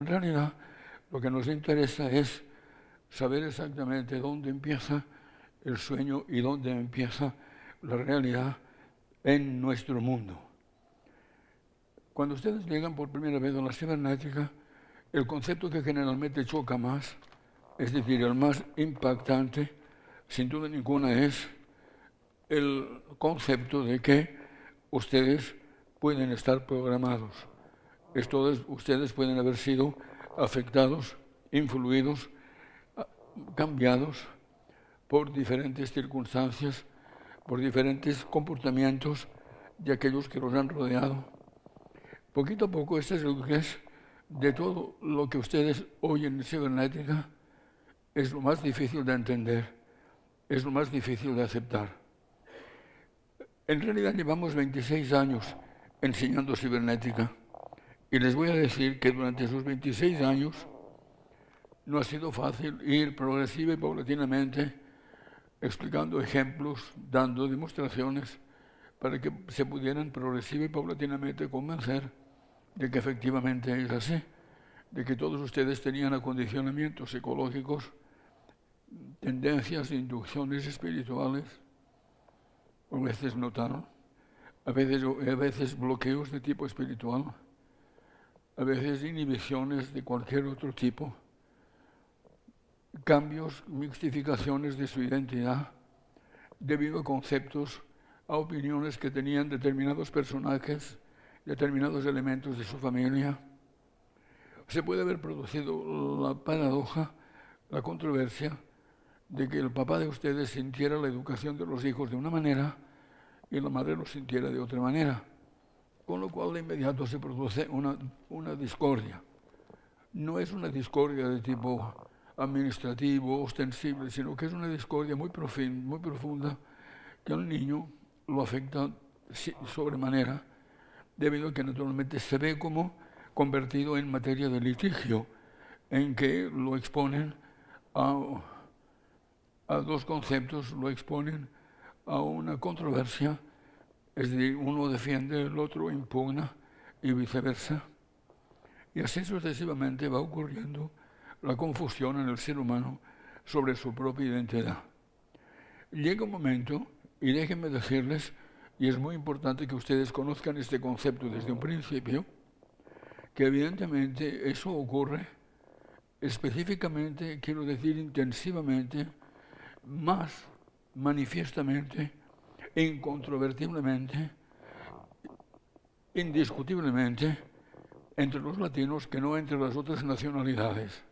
realidad lo que nos interesa es saber exactamente dónde empieza el sueño y dónde empieza la realidad en nuestro mundo. Cuando ustedes llegan por primera vez a la cibernética, el concepto que generalmente choca más, es decir, el más impactante, sin duda ninguna, es el concepto de que ustedes pueden estar programados. Esto es, ustedes pueden haber sido afectados, influidos, cambiados por diferentes circunstancias, por diferentes comportamientos de aquellos que los han rodeado. Poquito a poco, este es lo que es de todo lo que ustedes oyen en cibernética, es lo más difícil de entender, es lo más difícil de aceptar. En realidad llevamos 26 años enseñando cibernética y les voy a decir que durante esos 26 años no ha sido fácil ir progresiva y paulatinamente explicando ejemplos, dando demostraciones para que se pudieran progresiva y paulatinamente convencer de que efectivamente es así, de que todos ustedes tenían acondicionamientos psicológicos, tendencias, inducciones espirituales, a veces notaron, a veces bloqueos de tipo espiritual, a veces inhibiciones de cualquier otro tipo, cambios, mixtificaciones de su identidad, debido a conceptos, a opiniones que tenían determinados personajes, determinados elementos de su familia. Se puede haber producido la paradoja, la controversia, de que el papá de ustedes sintiera la educación de los hijos de una manera y la madre lo sintiera de otra manera, con lo cual de inmediato se produce una discordia. No es una discordia de tipo administrativo, ostensible, sino que es una discordia muy profunda que al niño lo afecta sobremanera, debido a que naturalmente se ve como convertido en materia de litigio, en que lo exponen a dos conceptos, lo exponen a una controversia, es decir, uno defiende, el otro impugna y viceversa. Y así sucesivamente va ocurriendo la confusión en el ser humano sobre su propia identidad. Llega un momento, y déjenme decirles, y es muy importante que ustedes conozcan este concepto desde un principio, que evidentemente eso ocurre específicamente, quiero decir intensivamente, más manifiestamente, incontrovertiblemente, indiscutiblemente, entre los latinos que no entre las otras nacionalidades.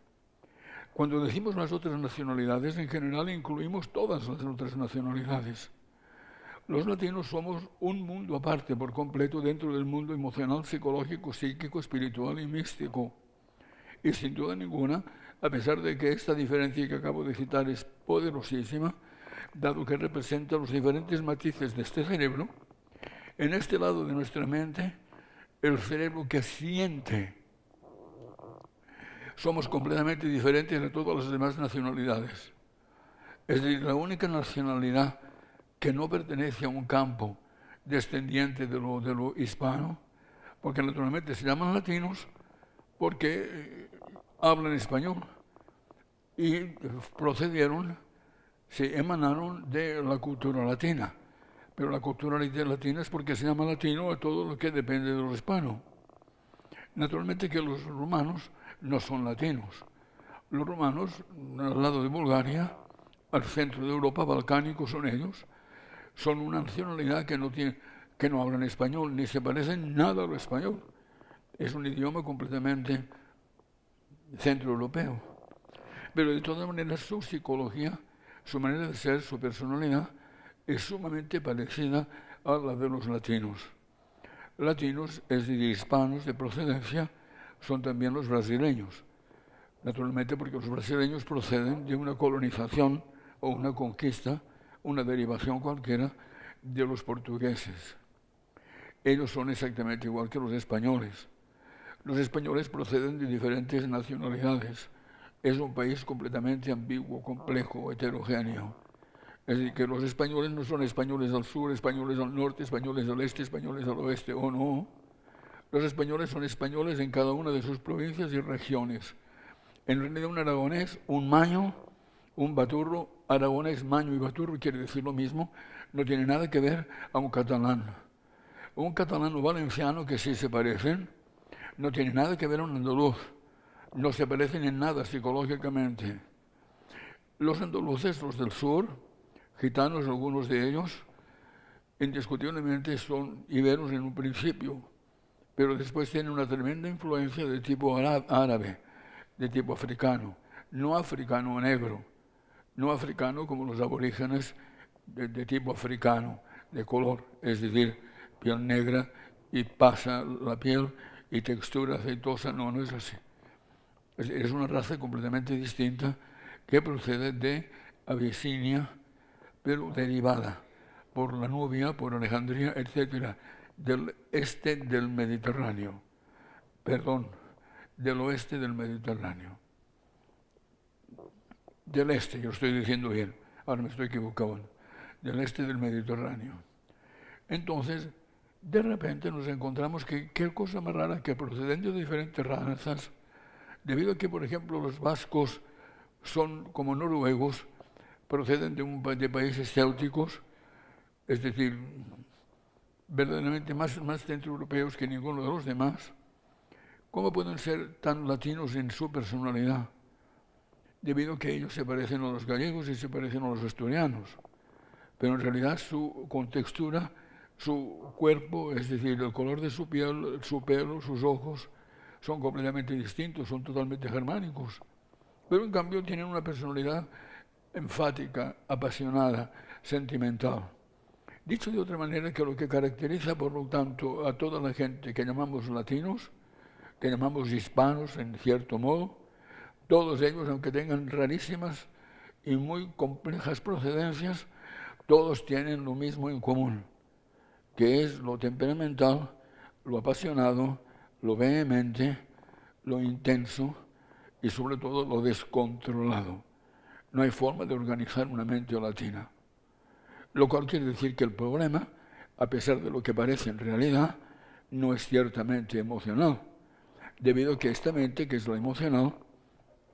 Cuando decimos las otras nacionalidades, en general incluimos todas las otras nacionalidades. Los latinos somos un mundo aparte por completo dentro del mundo emocional, psicológico, psíquico, espiritual y místico. Y sin duda ninguna, a pesar de que esta diferencia que acabo de citar es poderosísima, dado que representa los diferentes matices de este cerebro, en este lado de nuestra mente, el cerebro que siente, somos completamente diferentes de todas las demás nacionalidades. Es decir, la única nacionalidad que no pertenece a un campo descendiente de lo hispano, porque naturalmente se llaman latinos porque hablan español y procedieron, se emanaron de la cultura latina. Pero la cultura latina es porque se llama latino a todo lo que depende de lo hispano. Naturalmente que los rumanos no son latinos. Los rumanos, al lado de Bulgaria, al centro de Europa, balcánicos son ellos, son una nacionalidad que no hablan español, ni se parecen nada a lo español. Es un idioma completamente centroeuropeo. Pero de todas maneras su psicología, su manera de ser, su personalidad, es sumamente parecida a la de los latinos. Latinos, es decir, hispanos de procedencia, son también los brasileños. Naturalmente porque los brasileños proceden de una colonización o una conquista, una derivación cualquiera de los portugueses. Ellos son exactamente igual que los españoles. Los españoles proceden de diferentes nacionalidades. Es un país completamente ambiguo, complejo, heterogéneo. Es decir, que los españoles no son españoles al sur, españoles al norte, españoles al este, españoles al oeste, o no. Los españoles son españoles en cada una de sus provincias y regiones. En realidad un aragonés, un maño, un baturro, aragonés, maño y baturro quiere decir lo mismo, no tiene nada que ver a un catalán. Un catalán o valenciano, que sí se parecen, no tiene nada que ver a un andaluz. No se parecen en nada psicológicamente. Los andaluces, los del sur, gitanos, algunos de ellos, indiscutiblemente son iberos en un principio, pero después tienen una tremenda influencia de tipo árabe, de tipo africano, no africano negro, no africano como los aborígenes de tipo africano, de color, es decir, piel negra y pasa la piel y textura aceitosa, no es así. Es una raza completamente distinta que procede de Abisinia, pero derivada por la Nubia, por Alejandría, etcétera, del este del Mediterráneo. Perdón, del oeste del Mediterráneo. Del este, yo estoy diciendo bien, ahora me estoy equivocando, del este del Mediterráneo. Entonces, de repente nos encontramos que qué cosa más rara que procediendo de diferentes razas, debido a que, por ejemplo, los vascos son como noruegos, proceden de países célticos, es decir, verdaderamente más centroeuropeos que ninguno de los demás. ¿Cómo pueden ser tan latinos en su personalidad? Debido a que ellos se parecen a los gallegos y se parecen a los asturianos. Pero en realidad su contextura, su cuerpo, es decir, el color de su piel, su pelo, sus ojos, son completamente distintos, son totalmente germánicos. Pero en cambio tienen una personalidad enfática, apasionada, sentimental. Dicho de otra manera, que lo que caracteriza, por lo tanto, a toda la gente que llamamos latinos, que llamamos hispanos en cierto modo, todos ellos, aunque tengan rarísimas y muy complejas procedencias, todos tienen lo mismo en común, que es lo temperamental, lo apasionado, lo vehemente, lo intenso y sobre todo lo descontrolado. No hay forma de organizar una mente latina. Lo cual quiere decir que el problema, a pesar de lo que parece en realidad, no es ciertamente emocional, debido a que esta mente, que es lo emocional,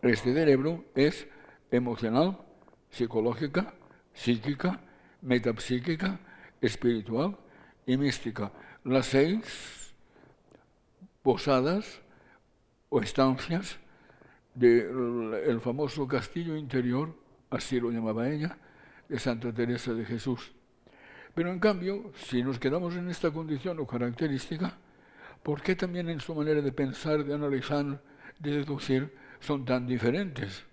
este cerebro es emocional, psicológica, psíquica, metapsíquica, espiritual y mística. Las 6 posadas o estancias del famoso castillo interior, así lo llamaba ella, de Santa Teresa de Jesús. Pero en cambio, si nos quedamos en esta condición o característica, ¿por qué también en su manera de pensar, de analizar, de deducir, son tan diferentes?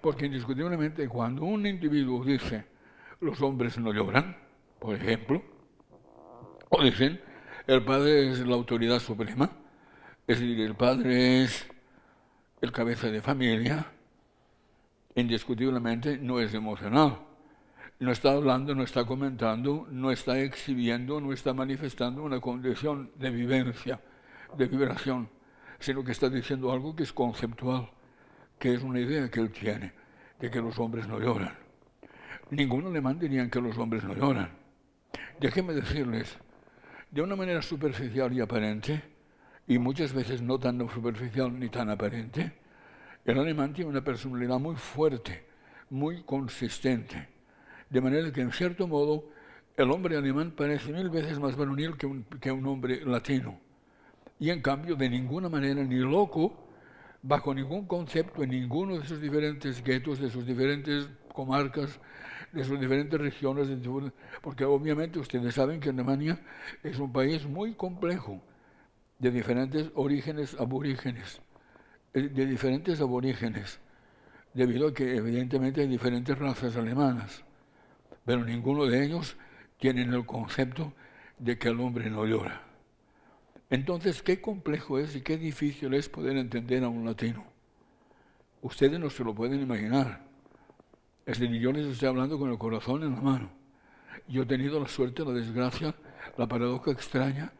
Porque indiscutiblemente cuando un individuo dice los hombres no lloran, por ejemplo, o dicen el padre es la autoridad suprema, es decir, el padre es el cabeza de familia, indiscutiblemente no es emocional. No está hablando, no está comentando, no está exhibiendo, no está manifestando una condición de vivencia, de vibración, sino que está diciendo algo que es conceptual, que es una idea que él tiene, de que los hombres no lloran. Ningún alemán diría que los hombres no lloran. Déjenme decirles, de una manera superficial y aparente, y muchas veces no tan superficial ni tan aparente, el alemán tiene una personalidad muy fuerte, muy consistente. De manera que, en cierto modo, el hombre alemán parece 1000 veces más varonil que un hombre latino. Y en cambio, de ninguna manera, ni loco, bajo ningún concepto, en ninguno de sus diferentes guetos, de sus diferentes comarcas, de sus diferentes regiones, porque obviamente ustedes saben que Alemania es un país muy complejo, de diferentes orígenes aborígenes, debido a que evidentemente hay diferentes razas alemanas, pero ninguno de ellos tiene el concepto de que el hombre no llora. Entonces, qué complejo es y qué difícil es poder entender a un latino. Ustedes no se lo pueden imaginar. Es decir, yo les estoy hablando con el corazón en la mano. Yo he tenido la suerte, la desgracia, la paradoja extraña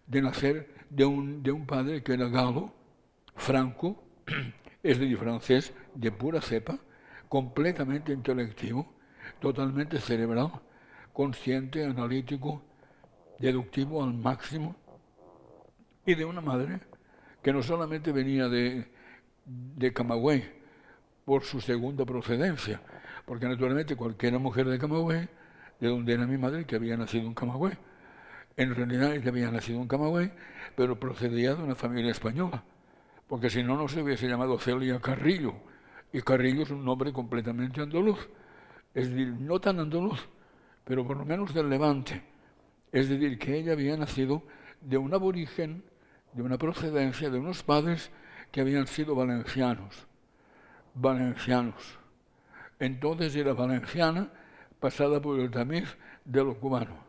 de nacer de un padre que era galo, franco, es decir, francés, de pura cepa, completamente intelectivo, totalmente cerebral, consciente, analítico, deductivo al máximo, y de una madre que no solamente venía de Camagüey por su segunda procedencia, porque naturalmente cualquier mujer de Camagüey, de donde era mi madre, que había nacido en Camagüey, en realidad ella había nacido en Camagüey, pero procedía de una familia española, porque si no, no se hubiese llamado Celia Carrillo, y Carrillo es un nombre completamente andaluz, es decir, no tan andaluz, pero por lo menos del Levante, es decir, que ella había nacido de un aborigen, de una procedencia, de unos padres que habían sido valencianos. Entonces era valenciana pasada por el tamiz de lo cubano.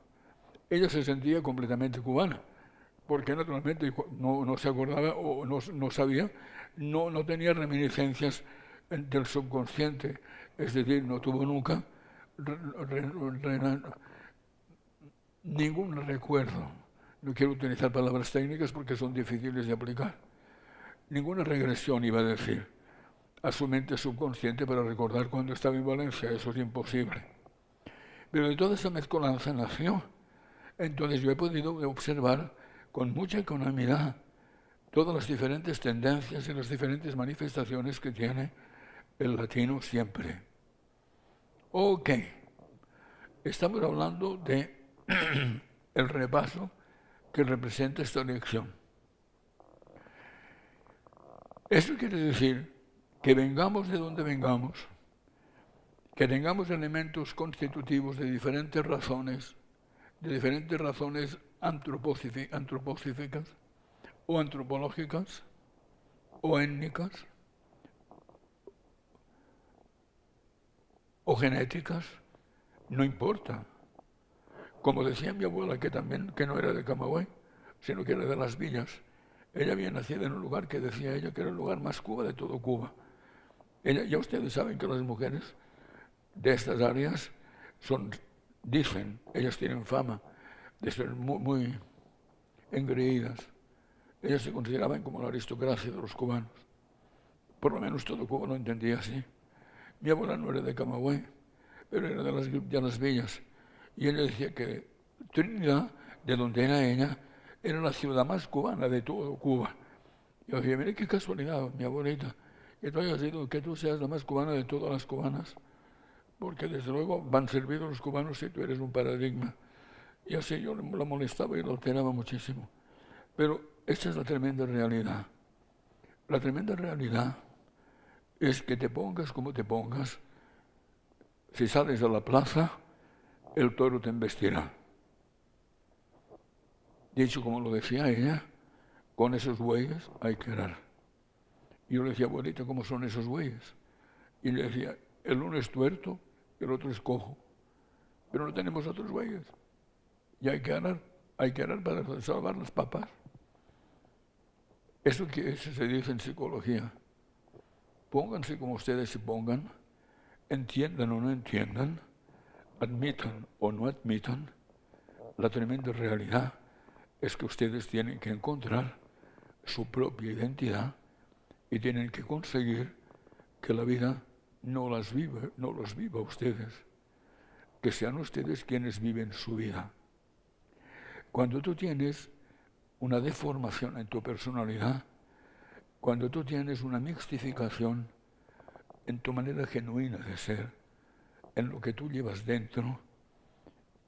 Ella se sentía completamente cubana, porque naturalmente no se acordaba o no sabía, no tenía reminiscencias del subconsciente, es decir, no tuvo nunca ningún recuerdo. No quiero utilizar palabras técnicas porque son difíciles de aplicar. Ninguna regresión, iba a decir, a su mente subconsciente para recordar cuando estaba en Valencia. Eso es imposible. Pero de toda esa mezcolanza nació. Entonces yo he podido observar con mucha economía todas las diferentes tendencias y las diferentes manifestaciones que tiene el latino siempre. Ok, estamos hablando de el repaso que representa esta lección. Eso quiere decir que vengamos de donde vengamos, que tengamos elementos constitutivos de diferentes razones antropocíficas o antropológicas o étnicas o genéticas, no importa. Como decía mi abuela, que no era de Camagüey, sino que era de Las Villas. Ella había nacido en un lugar que decía ella que era el lugar más Cuba de todo Cuba. Ya ustedes saben que las mujeres de estas áreas ellas tienen fama de ser muy engreídas. Ellas se consideraban como la aristocracia de los cubanos. Por lo menos todo Cuba lo entendía así. Mi abuela no era de Camagüey, pero era de Las Villas. Y ella decía que Trinidad, de donde era ella, era la ciudad más cubana de todo Cuba. Yo decía, mire qué casualidad, mi abuelita, que tú seas la más cubana de todas las cubanas, porque desde luego van servidos los cubanos si tú eres un paradigma. Y así yo la molestaba y la alteraba muchísimo. Pero esta es la tremenda realidad. La tremenda realidad es que te pongas como te pongas, si sales a la plaza, el toro te embestirá. Dicho como lo decía ella, con esos bueyes hay que arar. Y yo le decía, abuelita, ¿cómo son esos bueyes? Y le decía, el uno es tuerto y el otro es cojo. Pero no tenemos otros bueyes. Y hay que arar para salvar las papas. Eso que se dice en psicología. Pónganse como ustedes se pongan, entiendan o no entiendan, admitan o no admitan, la tremenda realidad es que ustedes tienen que encontrar su propia identidad y tienen que conseguir que la vida no los viva ustedes, que sean ustedes quienes viven su vida. Cuando tú tienes una deformación en tu personalidad, cuando tú tienes una mixtificación en tu manera genuina de ser, en lo que tú llevas dentro,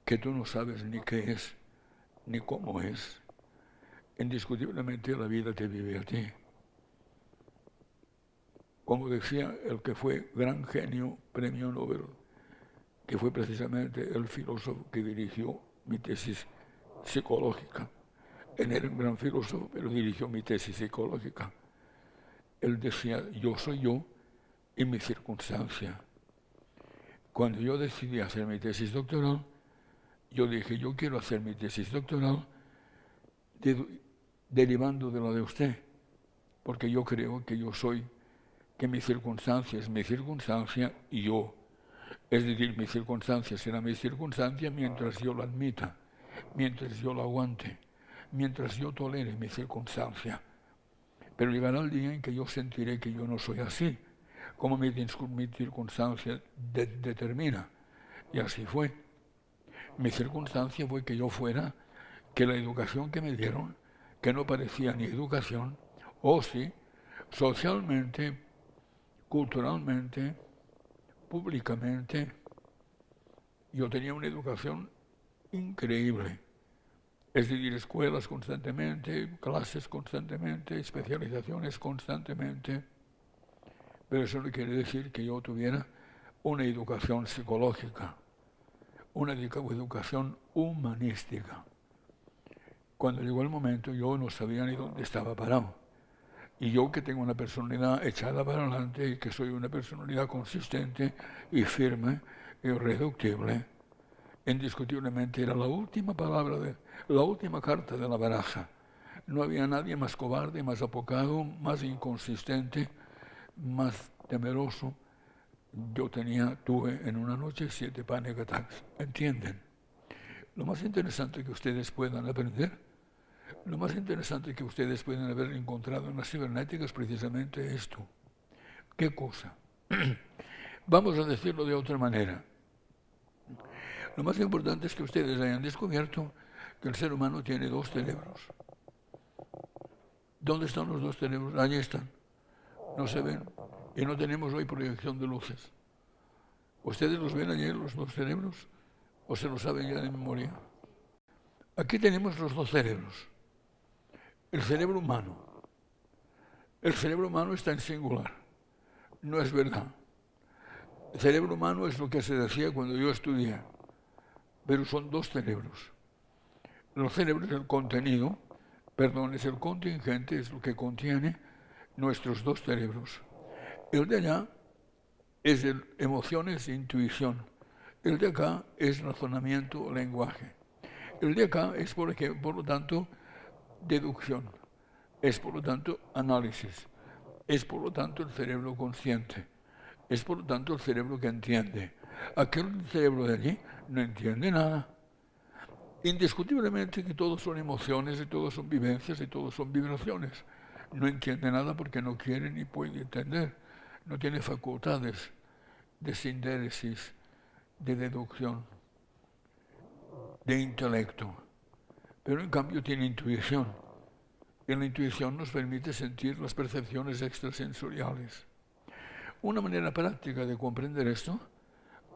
que tú no sabes ni qué es, ni cómo es, indiscutiblemente la vida te vive a ti. Como decía el que fue gran genio, premio Nobel, que fue precisamente el filósofo que dirigió mi tesis psicológica. Él era un gran filósofo, pero dirigió mi tesis psicológica. Él decía, yo soy yo y mi circunstancia. Cuando yo decidí hacer mi tesis doctoral, yo dije, yo quiero hacer mi tesis doctoral derivando de la de usted, porque yo creo que yo soy, que mi circunstancia es mi circunstancia y yo. Es decir, mi circunstancia será mi circunstancia mientras yo la admita, mientras yo la aguante, mientras yo tolere mi circunstancia. Pero llegará el día en que yo sentiré que yo no soy así, como mi circunstancia determina. Y así fue. Mi circunstancia fue que yo fuera, que la educación que me dieron, que no parecía ni educación, o sí, socialmente, culturalmente, públicamente, yo tenía una educación increíble. Es decir, escuelas constantemente, clases constantemente, especializaciones constantemente, pero eso no quiere decir que yo tuviera una educación psicológica, una educación humanística. Cuando llegó el momento yo no sabía ni dónde estaba parado. Y yo que tengo una personalidad echada para adelante y que soy una personalidad consistente y firme y irreductible, indiscutiblemente era la última palabra, la última carta de la baraja. No había nadie más cobarde, más apocado, más inconsistente, más temeroso. Tuve en una noche 7 panic attacks. ¿Entienden? Lo más interesante que ustedes puedan aprender, lo más interesante que ustedes pueden haber encontrado en las cibernéticas es precisamente esto. ¿Qué cosa? Vamos a decirlo de otra manera. Lo más importante es que ustedes hayan descubierto que el ser humano tiene 2 cerebros. ¿Dónde están los 2 cerebros? Allí están. No se ven. Y no tenemos hoy proyección de luces. ¿Ustedes los ven allí, los 2 cerebros? ¿O se lo saben ya de memoria? Aquí tenemos los 2 cerebros. El cerebro humano. El cerebro humano está en singular. No es verdad. El cerebro humano es lo que se decía cuando yo estudié. Pero son 2 cerebros. Los cerebros es el contenido, es el contingente, es lo que contiene nuestros 2 cerebros. El de allá es emociones e intuición. El de acá es razonamiento o lenguaje. El de acá es, por lo tanto, deducción. Es, por lo tanto, análisis. Es, por lo tanto, el cerebro consciente. Es, por lo tanto, el cerebro que entiende. Aquel cerebro de allí no entiende nada. Indiscutiblemente que todos son emociones y todos son vivencias y todos son vibraciones. No entiende nada porque no quiere ni puede entender. No tiene facultades de sindéresis, de deducción, de intelecto. Pero en cambio tiene intuición. Y la intuición nos permite sentir las percepciones extrasensoriales. Una manera práctica de comprender esto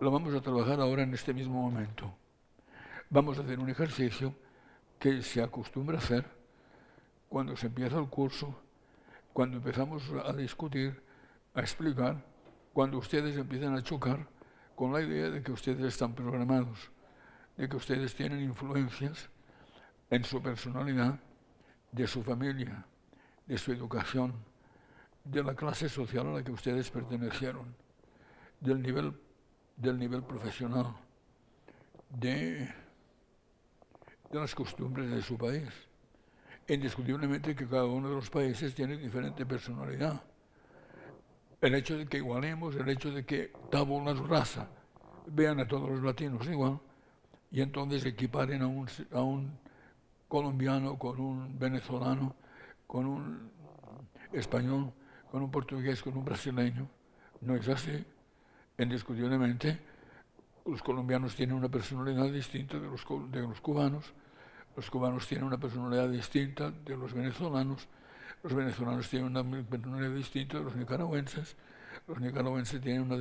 lo vamos a trabajar ahora en este mismo momento. Vamos a hacer un ejercicio que se acostumbra a hacer cuando se empieza el curso, cuando empezamos a discutir, a explicar, cuando ustedes empiezan a chocar con la idea de que ustedes están programados, de que ustedes tienen influencias en su personalidad, de su familia, de su educación, de la clase social a la que ustedes pertenecieron, del nivel profesional, de las costumbres de su país. Indiscutiblemente que cada uno de los países tiene diferente personalidad. El hecho de que igualemos, el hecho de que tabula rasa, vean a todos los latinos igual, y entonces equiparen a un colombiano con un venezolano, con un español, con un portugués, con un brasileño. No es así. Indiscutiblemente, los colombianos tienen una personalidad distinta de los cubanos tienen una personalidad distinta de los venezolanos tienen una personalidad distinta de los nicaragüenses tienen una...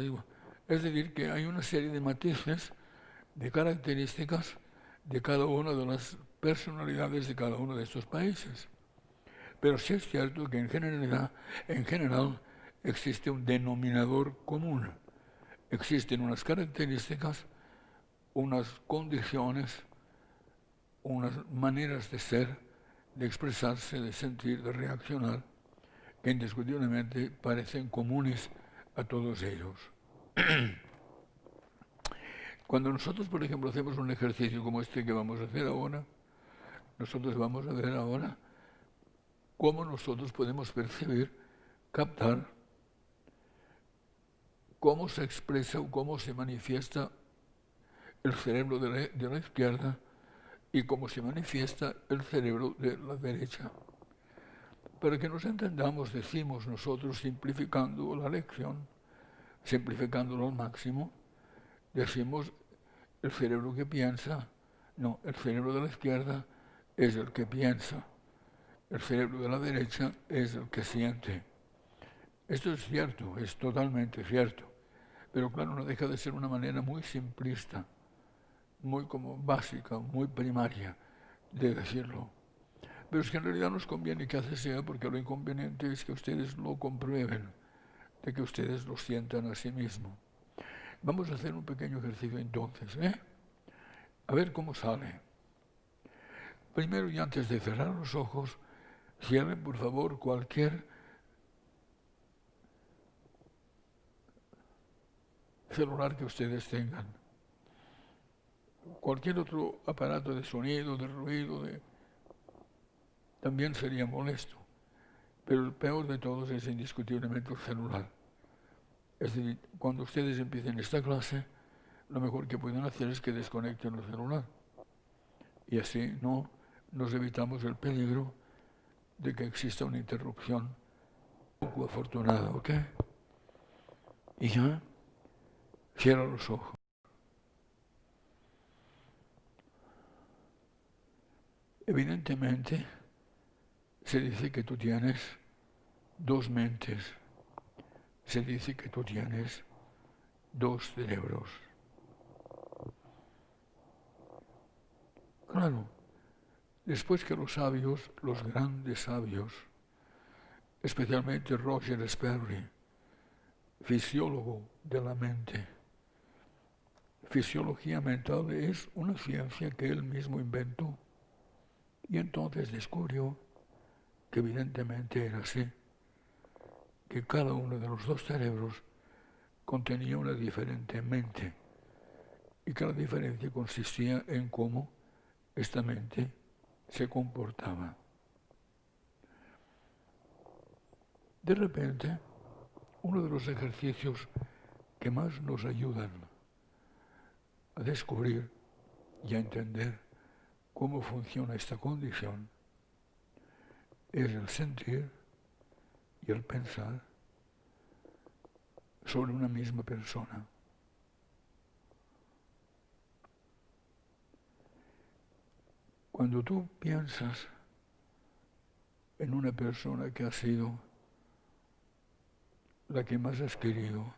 Es decir, que hay una serie de matices, de características de cada una de las personalidades de cada uno de estos países. Pero sí es cierto que en general existe un denominador común. Existen unas características, unas condiciones, unas maneras de ser, de expresarse, de sentir, de reaccionar, que indiscutiblemente parecen comunes a todos ellos. Cuando nosotros, por ejemplo, hacemos un ejercicio como este que vamos a hacer ahora, nosotros vamos a ver ahora cómo nosotros podemos percibir, captar, cómo se expresa o cómo se manifiesta el cerebro de la izquierda y cómo se manifiesta el cerebro de la derecha. Para que nos entendamos, decimos nosotros, simplificando la lección, simplificándolo al máximo, decimos el cerebro que piensa, no, el cerebro de la izquierda es el que piensa, El cerebro de la derecha es el que siente. Esto es cierto, es totalmente cierto. Pero claro, no deja de ser una manera muy simplista, muy como básica, muy primaria de decirlo. Pero es que en realidad nos conviene que así sea, porque lo inconveniente es que ustedes lo comprueben, de que ustedes lo sientan a sí mismos. Vamos a hacer un pequeño ejercicio entonces, ¿eh? A ver cómo sale. Primero, y antes de cerrar los ojos, cierren por favor cualquier celular que ustedes tengan. Cualquier otro aparato de sonido, de ruido, también sería molesto. Pero el peor de todos es indiscutiblemente el celular. Es decir, cuando ustedes empiecen esta clase, lo mejor que pueden hacer es que desconecten el celular. Y así no nos evitamos el peligro de que exista una interrupción poco afortunada, ¿ok? Y ya, cierra los ojos. Evidentemente, se dice que tú tienes dos mentes. Se dice que tú tienes dos cerebros. Claro, después que los sabios, los grandes sabios, especialmente Roger Sperry, fisiólogo de la mente. Fisiología mental es una ciencia que él mismo inventó y entonces descubrió que evidentemente era así, que cada uno de los dos cerebros contenía una diferente mente y que la diferencia consistía en cómo esta mente se comportaba. De repente, uno de los ejercicios que más nos ayudan a descubrir y a entender cómo funciona esta condición es el sentir y el pensar sobre una misma persona. Cuando tú piensas en una persona que ha sido la que más has querido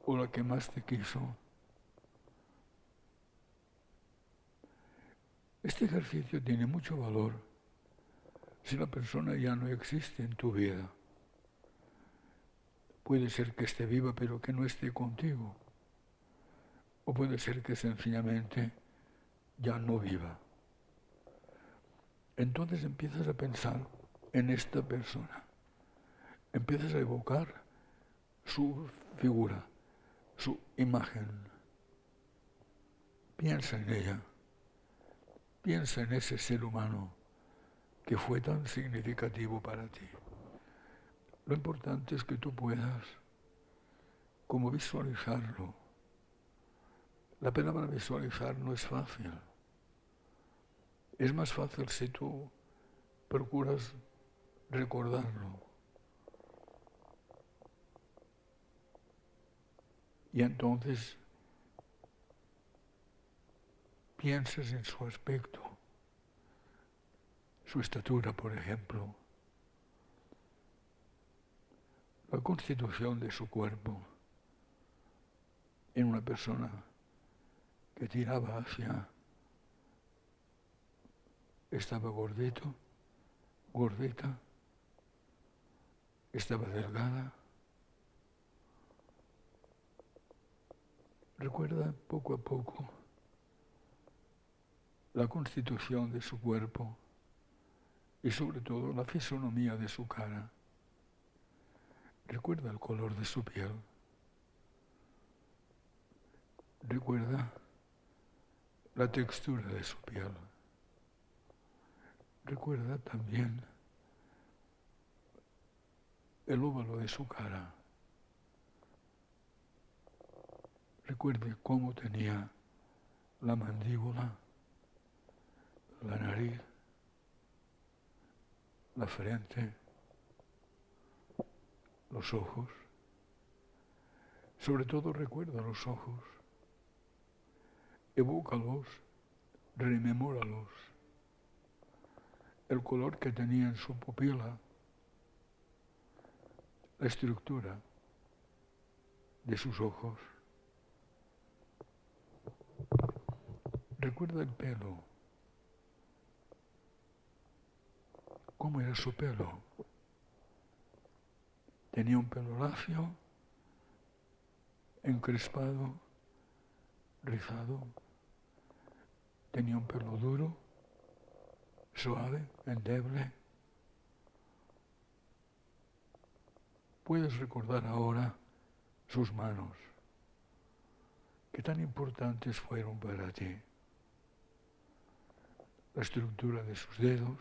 o la que más te quiso, este ejercicio tiene mucho valor si la persona ya no existe en tu vida. Puede ser que esté viva pero que no esté contigo, o puede ser que sencillamente ya no viva. Entonces empiezas a pensar en esta persona, empiezas a evocar su figura, su imagen. Piensa en ella, piensa en ese ser humano que fue tan significativo para ti. Lo importante es que tú puedas como visualizarlo. La palabra visualizar no es fácil. Es más fácil si tú procuras recordarlo. Y entonces piensas en su aspecto, su estatura, por ejemplo, la constitución de su cuerpo, en una persona que tiraba hacia, estaba gordito, gordita, estaba delgada. Recuerda poco a poco la constitución de su cuerpo y sobre todo la fisonomía de su cara. Recuerda el color de su piel. Recuerda la textura de su piel. Recuerda también el óvalo de su cara. Recuerde cómo tenía la mandíbula, la nariz, la frente, los ojos. Sobre todo recuerda los ojos. Evócalos, rememóralos. el color que tenía en su pupila, la estructura de sus ojos. Recuerda el pelo. ¿Cómo era su pelo? Tenía un pelo lacio, encrespado, rizado. Tenía un pelo duro, suave, endeble. Puedes recordar ahora sus manos. ¿Qué tan importantes fueron para ti? La estructura de sus dedos,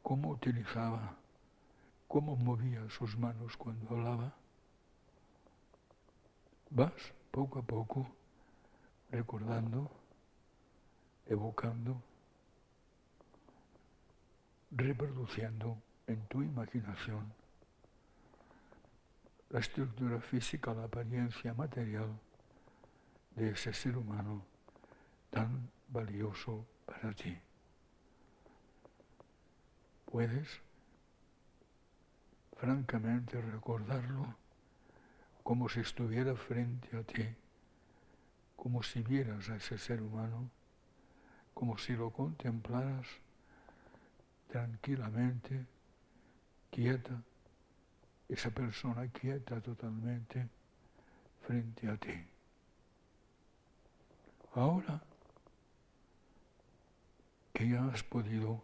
cómo utilizaba, cómo movía sus manos cuando hablaba. Vas poco a poco recordando, evocando, reproduciendo en tu imaginación la estructura física, la apariencia material de ese ser humano tan valioso para ti. Puedes francamente recordarlo como si estuviera frente a ti, como si vieras a ese ser humano, como si lo contemplaras tranquilamente, quieta, esa persona quieta totalmente frente a ti. Ahora que ya has podido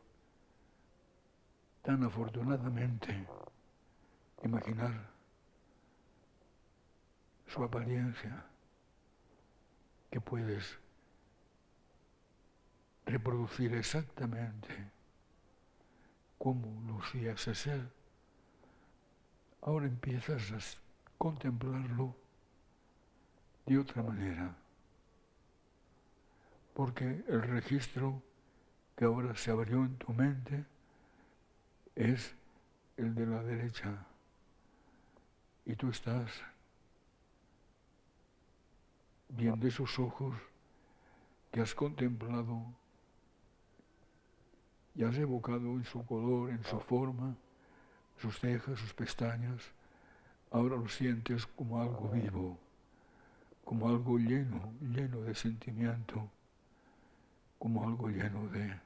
tan afortunadamente imaginar su apariencia, que puedes reproducir exactamente cómo lucía ese ser, ahora empiezas a contemplarlo de otra manera, porque el registro que ahora se abrió en tu mente es el de la derecha, y tú estás viendo esos ojos que has contemplado y has evocado en su color, en su forma, sus cejas, sus pestañas. Ahora lo sientes como algo vivo, como algo lleno de sentimiento, como algo lleno de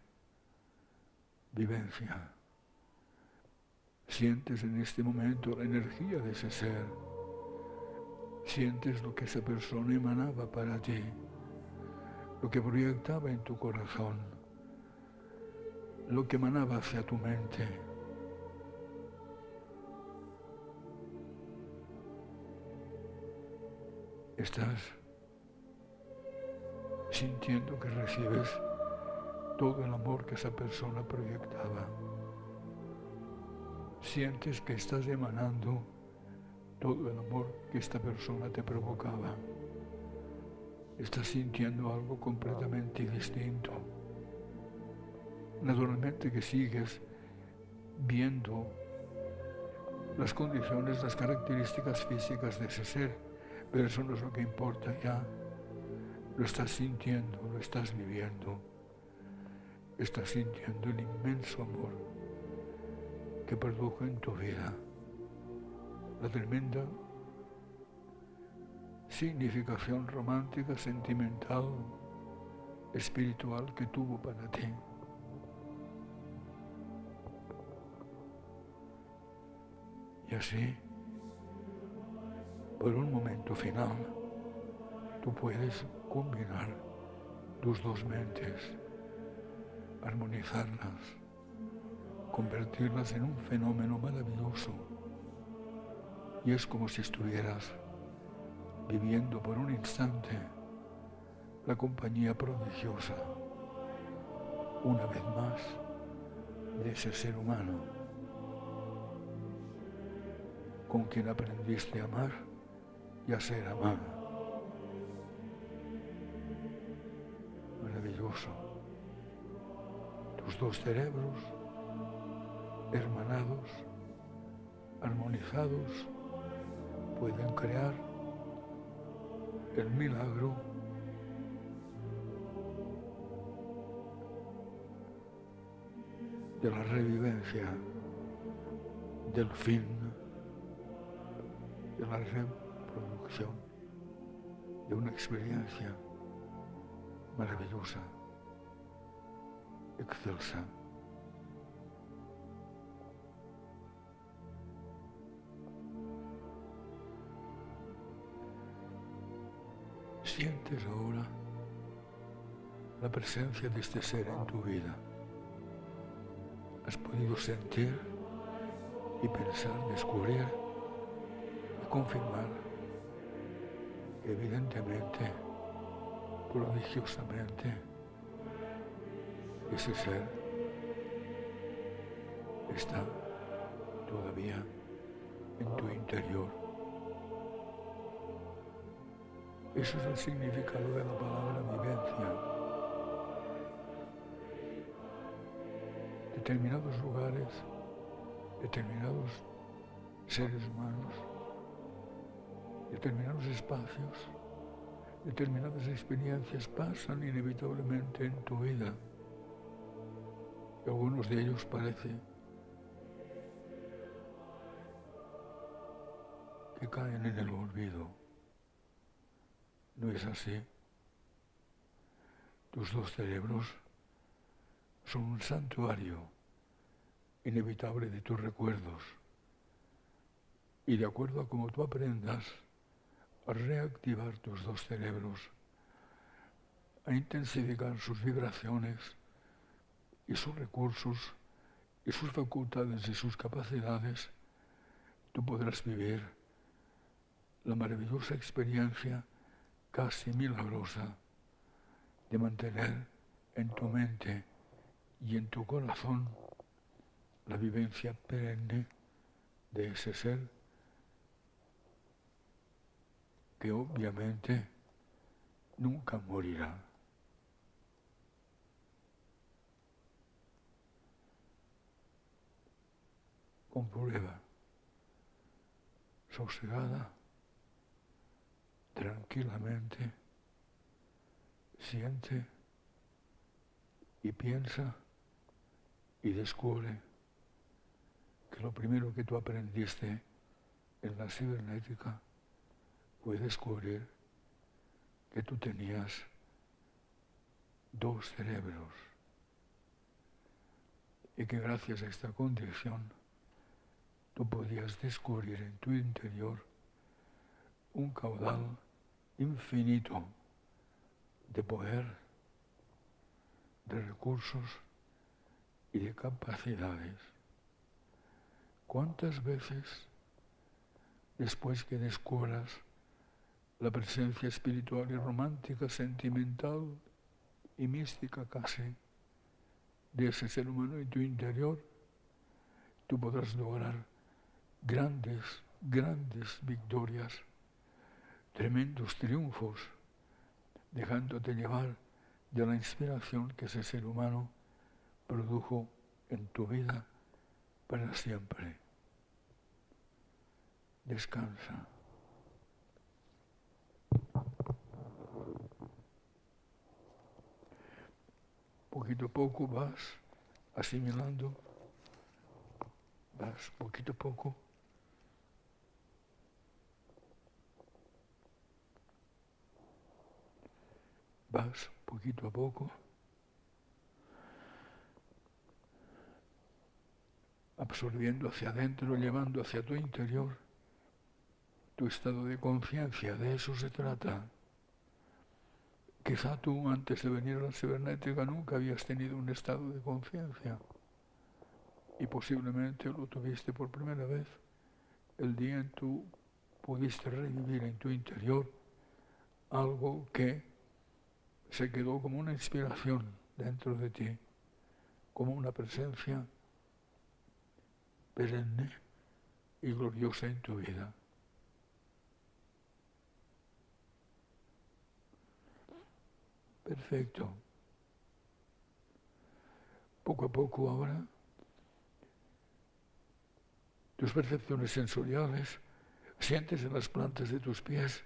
vivencia. Sientes en este momento la energía de ese ser. Sientes lo que esa persona emanaba para ti, lo que proyectaba en tu corazón, lo que emanaba hacia tu mente. Estás sintiendo que recibes todo el amor que esa persona proyectaba. Sientes que estás emanando todo el amor que esta persona te provocaba. Estás sintiendo algo completamente distinto. Naturalmente que sigues viendo las condiciones, las características físicas de ese ser, pero eso no es lo que importa ya. Lo estás sintiendo, lo estás viviendo. Estás sintiendo el inmenso amor que produjo en tu vida, la tremenda significación romántica, sentimental, espiritual que tuvo para ti. Y así, por un momento final, tú puedes combinar tus dos mentes, armonizarlas, convertirlas en un fenómeno maravilloso. Y es como si estuvieras viviendo por un instante la compañía prodigiosa, una vez más, de ese ser humano con quien aprendiste a amar y a ser amado. Maravilloso. Tus dos cerebros, hermanados, armonizados, pueden crear el milagro de la revivencia, del fin, de la reproducción de una experiencia maravillosa, excelsa. Sientes ahora la presencia de este ser en tu vida. Has podido sentir y pensar, descubrir y confirmar que evidentemente, prodigiosamente, ese ser está todavía en tu interior. Eso es el significado de la palabra vivencia. Determinados lugares, determinados seres humanos, determinados espacios, determinadas experiencias pasan inevitablemente en tu vida. Y algunos de ellos parece que caen en el olvido. No es así. Tus dos cerebros son un santuario inevitable de tus recuerdos. Y de acuerdo a cómo tú aprendas a reactivar tus dos cerebros, a intensificar sus vibraciones y sus recursos y sus facultades y sus capacidades, tú podrás vivir la maravillosa experiencia casi milagrosa de mantener en tu mente y en tu corazón la vivencia perenne de ese ser que obviamente nunca morirá. Comprueba, sosegada, tranquilamente, siente y piensa y descubre que lo primero que tú aprendiste en la cibernética fue descubrir que tú tenías dos cerebros y que gracias a esta condición tú podías descubrir en tu interior un caudal infinito de poder, de recursos y de capacidades. ¿Cuántas veces, después que descubras la presencia espiritual y romántica, sentimental y mística casi de ese ser humano en tu interior, tú podrás lograr grandes victorias, tremendos triunfos, dejándote llevar de la inspiración que ese ser humano produjo en tu vida para siempre. Descansa. Poquito a poco vas asimilando, vas poquito a poco absorbiendo hacia adentro, llevando hacia tu interior tu estado de conciencia. De eso se trata. Quizá tú, antes de venir a la cibernética, nunca habías tenido un estado de conciencia y posiblemente lo tuviste por primera vez el día en que tú pudiste revivir en tu interior algo que se quedó como una inspiración dentro de ti, como una presencia perenne y gloriosa en tu vida. Perfecto. Poco a poco ahora, tus percepciones sensoriales, sientes en las plantas de tus pies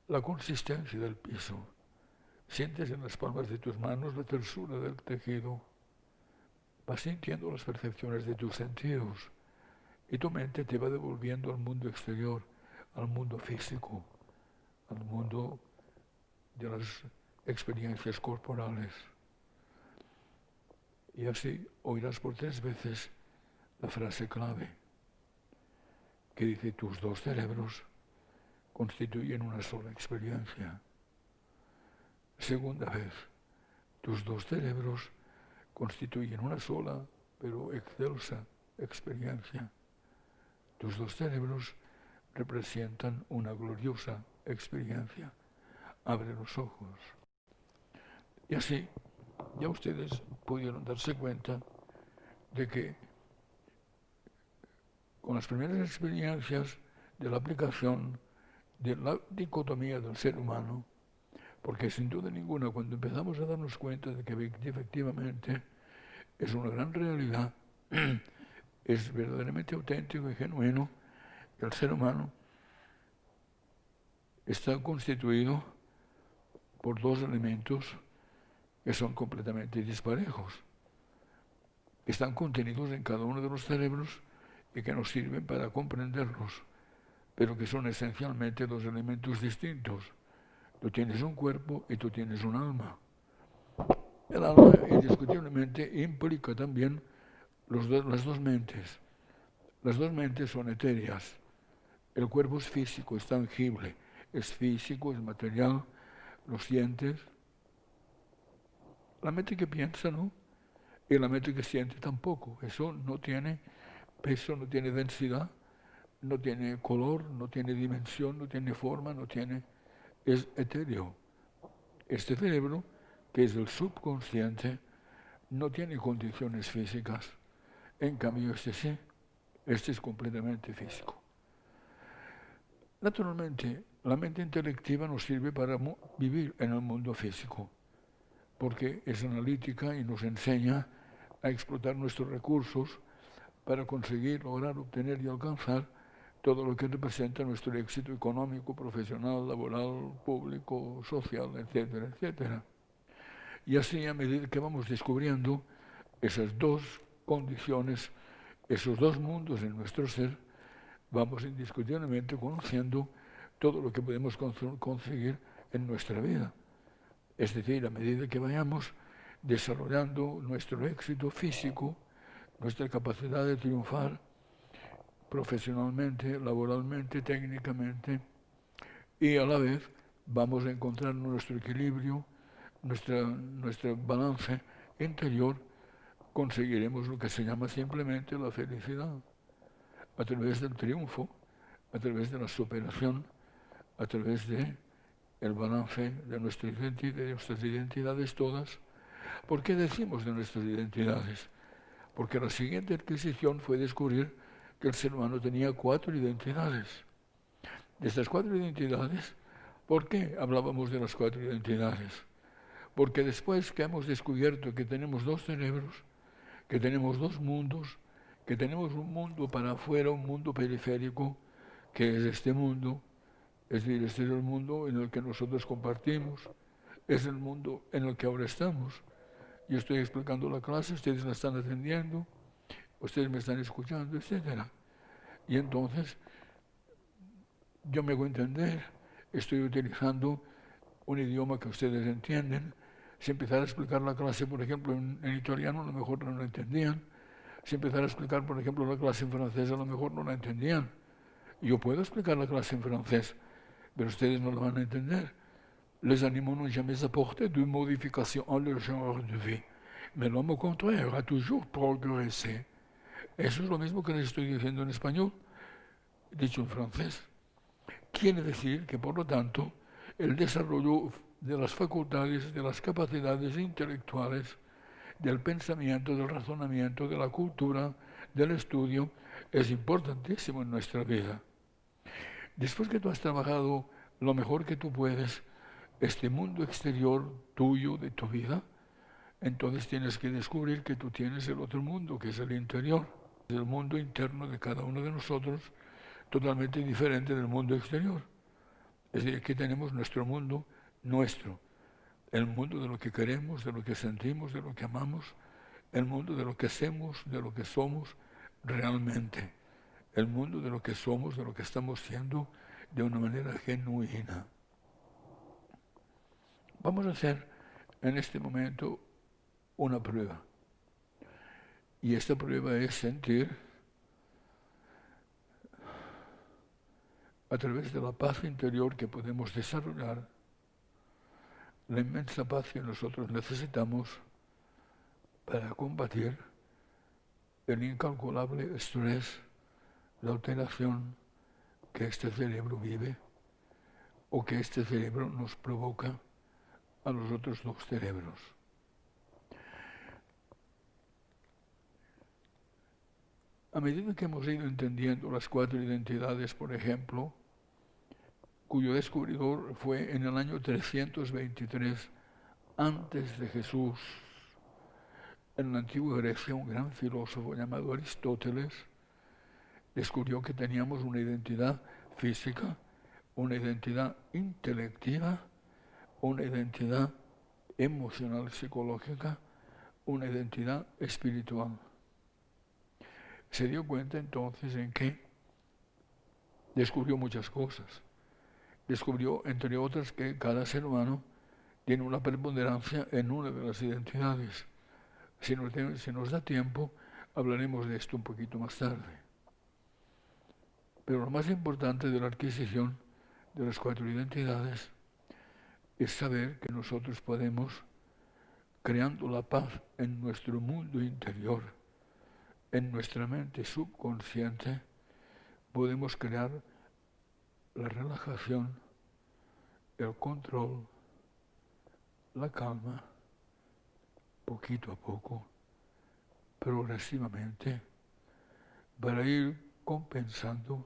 la consistencia del piso, sientes en las palmas de tus manos la tersura del tejido, vas sintiendo las percepciones de tus sentidos y tu mente te va devolviendo al mundo exterior, al mundo físico, al mundo de las experiencias corporales. Y así oirás por 3 veces la frase clave que dice: tus 2 cerebros constituyen una sola experiencia. Segunda vez: tus 2 cerebros constituyen una sola pero excelsa experiencia. Tus 2 cerebros representan una gloriosa experiencia. Abre los ojos. Y así, ya ustedes pudieron darse cuenta de que con las primeras experiencias de la aplicación de la dicotomía del ser humano, porque sin duda ninguna cuando empezamos a darnos cuenta de que efectivamente es una gran realidad, es verdaderamente auténtico y genuino, el ser humano está constituido por 2 elementos que son completamente disparejos, que están contenidos en cada uno de los cerebros y que nos sirven para comprenderlos, pero que son esencialmente 2 elementos distintos. Tú tienes un cuerpo y tú tienes un alma. El alma indiscutiblemente implica también las 2 mentes. Las 2 mentes son etéreas. El cuerpo es físico, es tangible, es físico, es material, lo sientes. La mente que piensa, ¿no? Y la mente que siente tampoco. Eso no tiene peso, no tiene densidad, no tiene color, no tiene dimensión, no tiene forma, es etéreo. Este cerebro, que es el subconsciente, no tiene condiciones físicas. En cambio, este sí, este es completamente físico. Naturalmente, la mente intelectiva nos sirve para vivir en el mundo físico, porque es analítica y nos enseña a explotar nuestros recursos para conseguir, lograr, obtener y alcanzar todo lo que representa nuestro éxito económico, profesional, laboral, público, social, etcétera, etcétera. Y así, a medida que vamos descubriendo esas 2 condiciones, esos 2 mundos en nuestro ser, vamos indiscutiblemente conociendo todo lo que podemos conseguir en nuestra vida. Es decir, a medida que vayamos desarrollando nuestro éxito físico, nuestra capacidad de triunfar profesionalmente, laboralmente, técnicamente, y a la vez vamos a encontrar nuestro equilibrio, nuestro balance interior, conseguiremos lo que se llama simplemente la felicidad, a través del triunfo, a través de la superación, a través de el balance de nuestras identidades todas. ¿Por qué decimos de nuestras identidades? Porque la siguiente adquisición fue descubrir que el ser humano tenía 4 identidades. De estas 4 identidades, ¿por qué hablábamos de las 4 identidades? Porque después que hemos descubierto que tenemos 2 cerebros, que tenemos 2 mundos, que tenemos un mundo para afuera, un mundo periférico, que es este mundo, es decir, este es el mundo en el que nosotros compartimos, es el mundo en el que ahora estamos. Yo estoy explicando la clase, ustedes la están atendiendo, ustedes me están escuchando, etc. Y entonces, yo me hago entender, estoy utilizando un idioma que ustedes entienden. Si empezara a explicar la clase, por ejemplo, en italiano, a lo mejor no lo entendían. Si empezara a explicar, por ejemplo, la clase en francés, a lo mejor no la entendían. Yo puedo explicar la clase en francés, pero ustedes no la van a entender. Les animaux n'ont jamais apporté de modification en leur genre de vie, mais l'homme au contraire a toujours progressé. Eso es lo mismo que les estoy diciendo en español, dicho en francés. Quiere decir que, por lo tanto, el desarrollo de las facultades, de las capacidades intelectuales, del pensamiento, del razonamiento, de la cultura, del estudio, es importantísimo en nuestra vida. Después que tú has trabajado lo mejor que tú puedes, este mundo exterior tuyo, de tu vida, entonces tienes que descubrir que tú tienes el otro mundo, que es el interior, el mundo interno de cada uno de nosotros, totalmente diferente del mundo exterior. Es decir, que tenemos nuestro mundo, el mundo de lo que queremos, de lo que sentimos, de lo que amamos, el mundo de lo que hacemos, de lo que somos realmente, el mundo de lo que somos, de lo que estamos siendo de una manera genuina. Vamos a hacer en este momento una prueba. Y esta prueba es sentir a través de la paz interior que podemos desarrollar, la inmensa paz que nosotros necesitamos para combatir el incalculable estrés, la alteración que este cerebro vive o que este cerebro nos provoca a los otros dos cerebros. A medida que hemos ido entendiendo las 4 identidades, por ejemplo, cuyo descubridor fue en el año 323 antes de Jesús, en la antigua Grecia, un gran filósofo llamado Aristóteles descubrió que teníamos una identidad física, una identidad intelectiva, una identidad emocional psicológica, una identidad espiritual. Se dio cuenta entonces en que descubrió muchas cosas. Descubrió, entre otras, que cada ser humano tiene una preponderancia en una de las identidades. Si nos da tiempo, hablaremos de esto un poquito más tarde. Pero lo más importante de la adquisición de las 4 identidades es saber que nosotros podemos, creando la paz en nuestro mundo interior, en nuestra mente subconsciente, podemos crear la relajación, el control, la calma, poquito a poco, progresivamente, para ir compensando,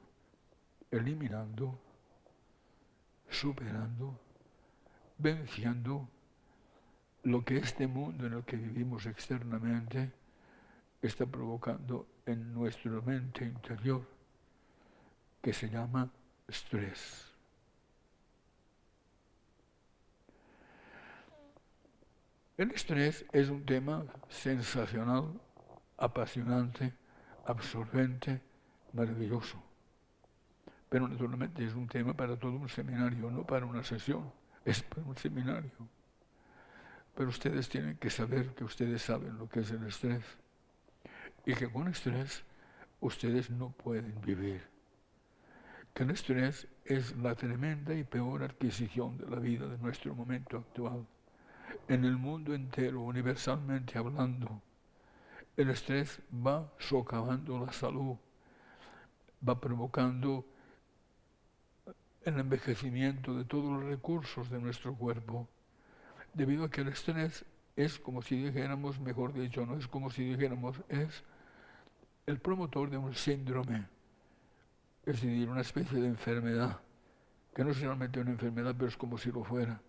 eliminando, superando, venciendo lo que este mundo en el que vivimos externamente está provocando en nuestra mente interior, que se llama estrés. El estrés es un tema sensacional, apasionante, absorbente, maravilloso. Pero naturalmente es un tema para todo un seminario, no para una sesión, es para un seminario. Pero ustedes tienen que saber que ustedes saben lo que es el estrés y que con estrés ustedes no pueden vivir. Que el estrés es la tremenda y peor adquisición de la vida de nuestro momento actual. En el mundo entero, universalmente hablando, el estrés va socavando la salud, va provocando el envejecimiento de todos los recursos de nuestro cuerpo, debido a que el estrés es como si dijéramos, mejor dicho, no es como si dijéramos, es el promotor de un síndrome, es decir, una especie de enfermedad, que no es realmente una enfermedad, pero es como si lo fuera.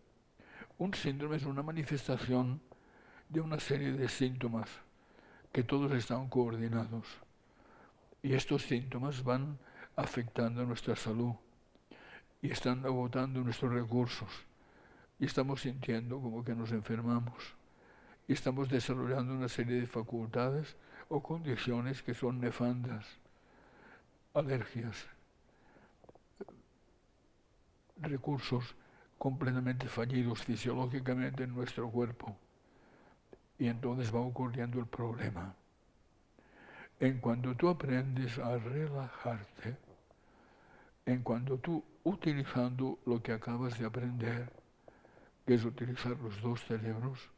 Un síndrome es una manifestación de una serie de síntomas que todos están coordinados. Y estos síntomas van afectando nuestra salud y están agotando nuestros recursos. Y estamos sintiendo como que nos enfermamos. Y estamos desarrollando una serie de facultades o condiciones que son nefandas. Alergias, recursos completamente fallidos fisiológicamente en nuestro cuerpo. Y entonces va ocurriendo el problema. En cuanto tú aprendes a relajarte, en cuanto tú, utilizando lo que acabas de aprender, que es utilizar los dos cerebros,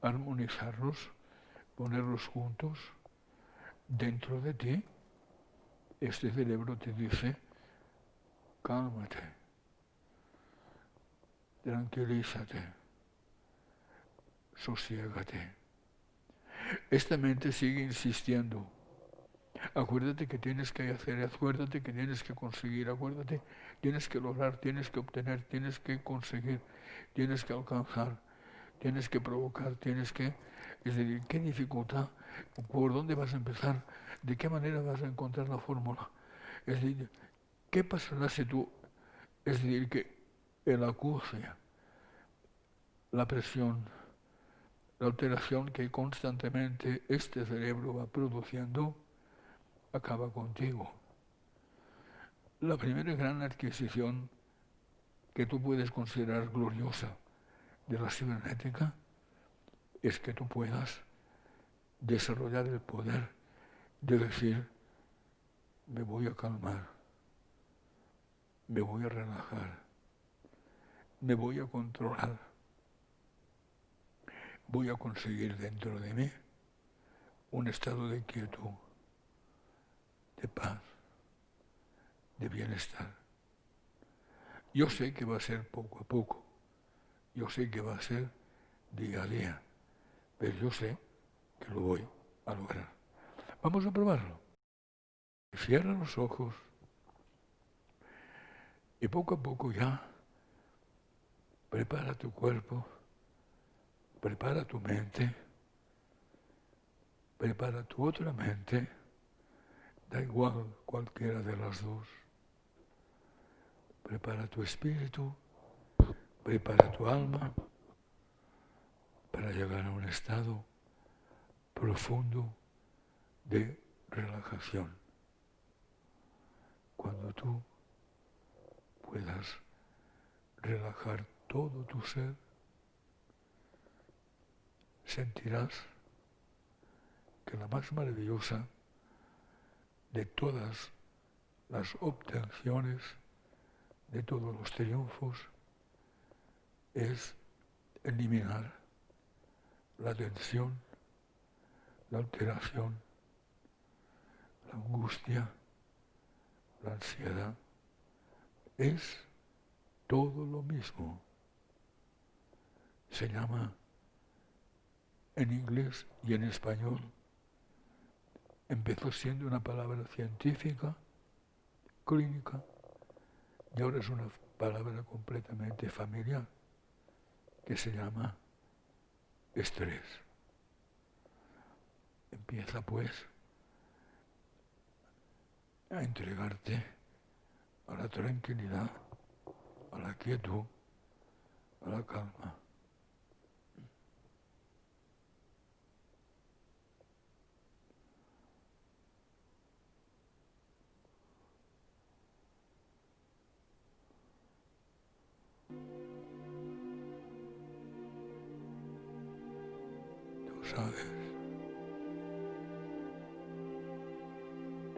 armonizarlos, ponerlos juntos, dentro de ti, este cerebro te dice, cálmate, tranquilízate, sosiégate. Esta mente sigue insistiendo. Acuérdate que tienes que hacer, acuérdate que tienes que conseguir, acuérdate, tienes que lograr, tienes que obtener, tienes que conseguir, tienes que alcanzar, tienes que provocar, tienes que... Es decir, ¿qué dificultad? ¿Por dónde vas a empezar? ¿De qué manera vas a encontrar la fórmula? Es decir, ¿qué pasará si tú... Es decir, que el acucia, la presión, la alteración que constantemente este cerebro va produciendo acaba contigo. La primera gran adquisición que tú puedes considerar gloriosa de la cibernética es que tú puedas desarrollar el poder de decir, me voy a calmar, me voy a relajar, me voy a controlar, voy a conseguir dentro de mí un estado de quietud, de paz, de bienestar. Yo sé que va a ser poco a poco, yo sé que va a ser día a día, pero yo sé que lo voy a lograr. Vamos a probarlo. Cierra los ojos y poco a poco ya prepara tu cuerpo, prepara tu mente, prepara tu otra mente, da igual cualquiera de las dos. Prepara tu espíritu, prepara tu alma para llegar a un estado profundo de relajación. Cuando tú puedas relajar todo tu ser, sentirás que la más maravillosa de todas las obtenciones, de todos los triunfos, es eliminar la tensión, la alteración, la angustia, la ansiedad. Es todo lo mismo. Se llama en inglés y en español, empezó siendo una palabra científica, clínica, y ahora es una palabra completamente familiar, que se llama estrés. Empieza pues a entregarte a la tranquilidad, a la quietud, a la calma.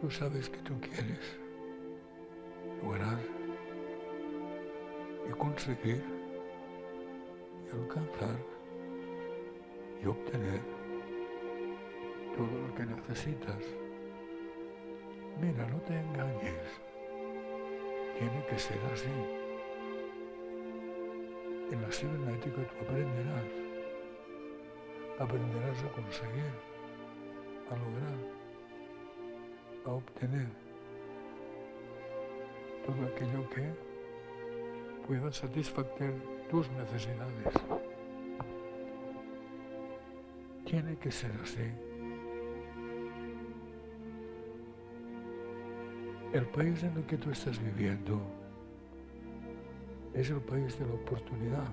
Tú sabes que tú quieres lograr y conseguir y alcanzar y obtener todo lo que necesitas. Mira, no te engañes. Tiene que ser así. En la cibernética tú aprenderás a conseguir, a lograr, a obtener todo aquello que pueda satisfacer tus necesidades. Tiene que ser así. El país en el que tú estás viviendo es el país de la oportunidad.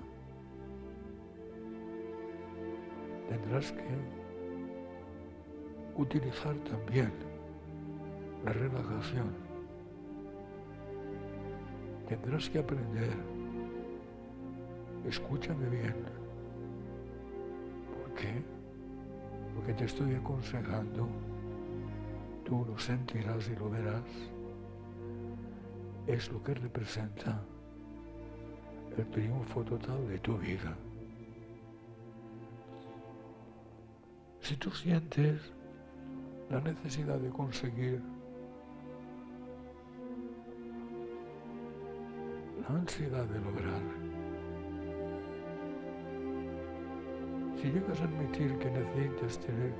Tendrás que utilizar también la relajación. Tendrás que aprender, escúchame bien, porque lo que te estoy aconsejando, tú lo sentirás y lo verás, es lo que representa el triunfo total de tu vida. Si tú sientes la necesidad de conseguir, la ansiedad de lograr, si llegas a admitir que necesitas tener,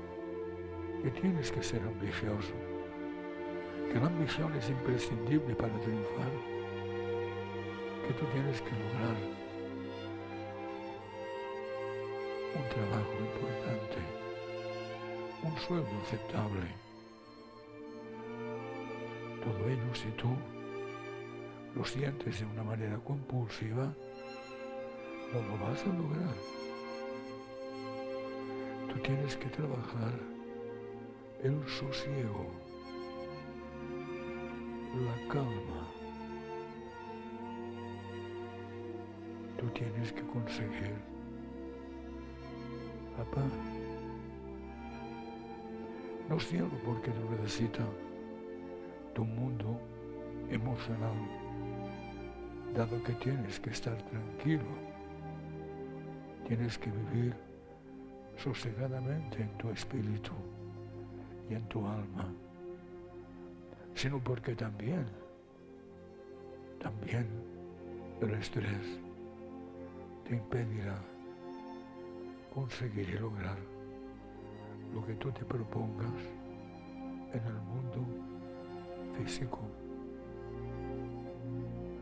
que tienes que ser ambicioso, que la ambición es imprescindible para triunfar, que tú tienes que lograr un trabajo importante, un sueldo aceptable. Todo ello, si tú lo sientes de una manera compulsiva, no lo vas a lograr. tú tienes que trabajar el sosiego, la calma. Tú tienes que conseguir la paz. No solo porque tú necesitas tu mundo emocional, dado que tienes que estar tranquilo, tienes que vivir sosegadamente en tu espíritu y en tu alma, sino porque también el estrés te impedirá conseguir y lograr lo que tú te propongas en el mundo físico.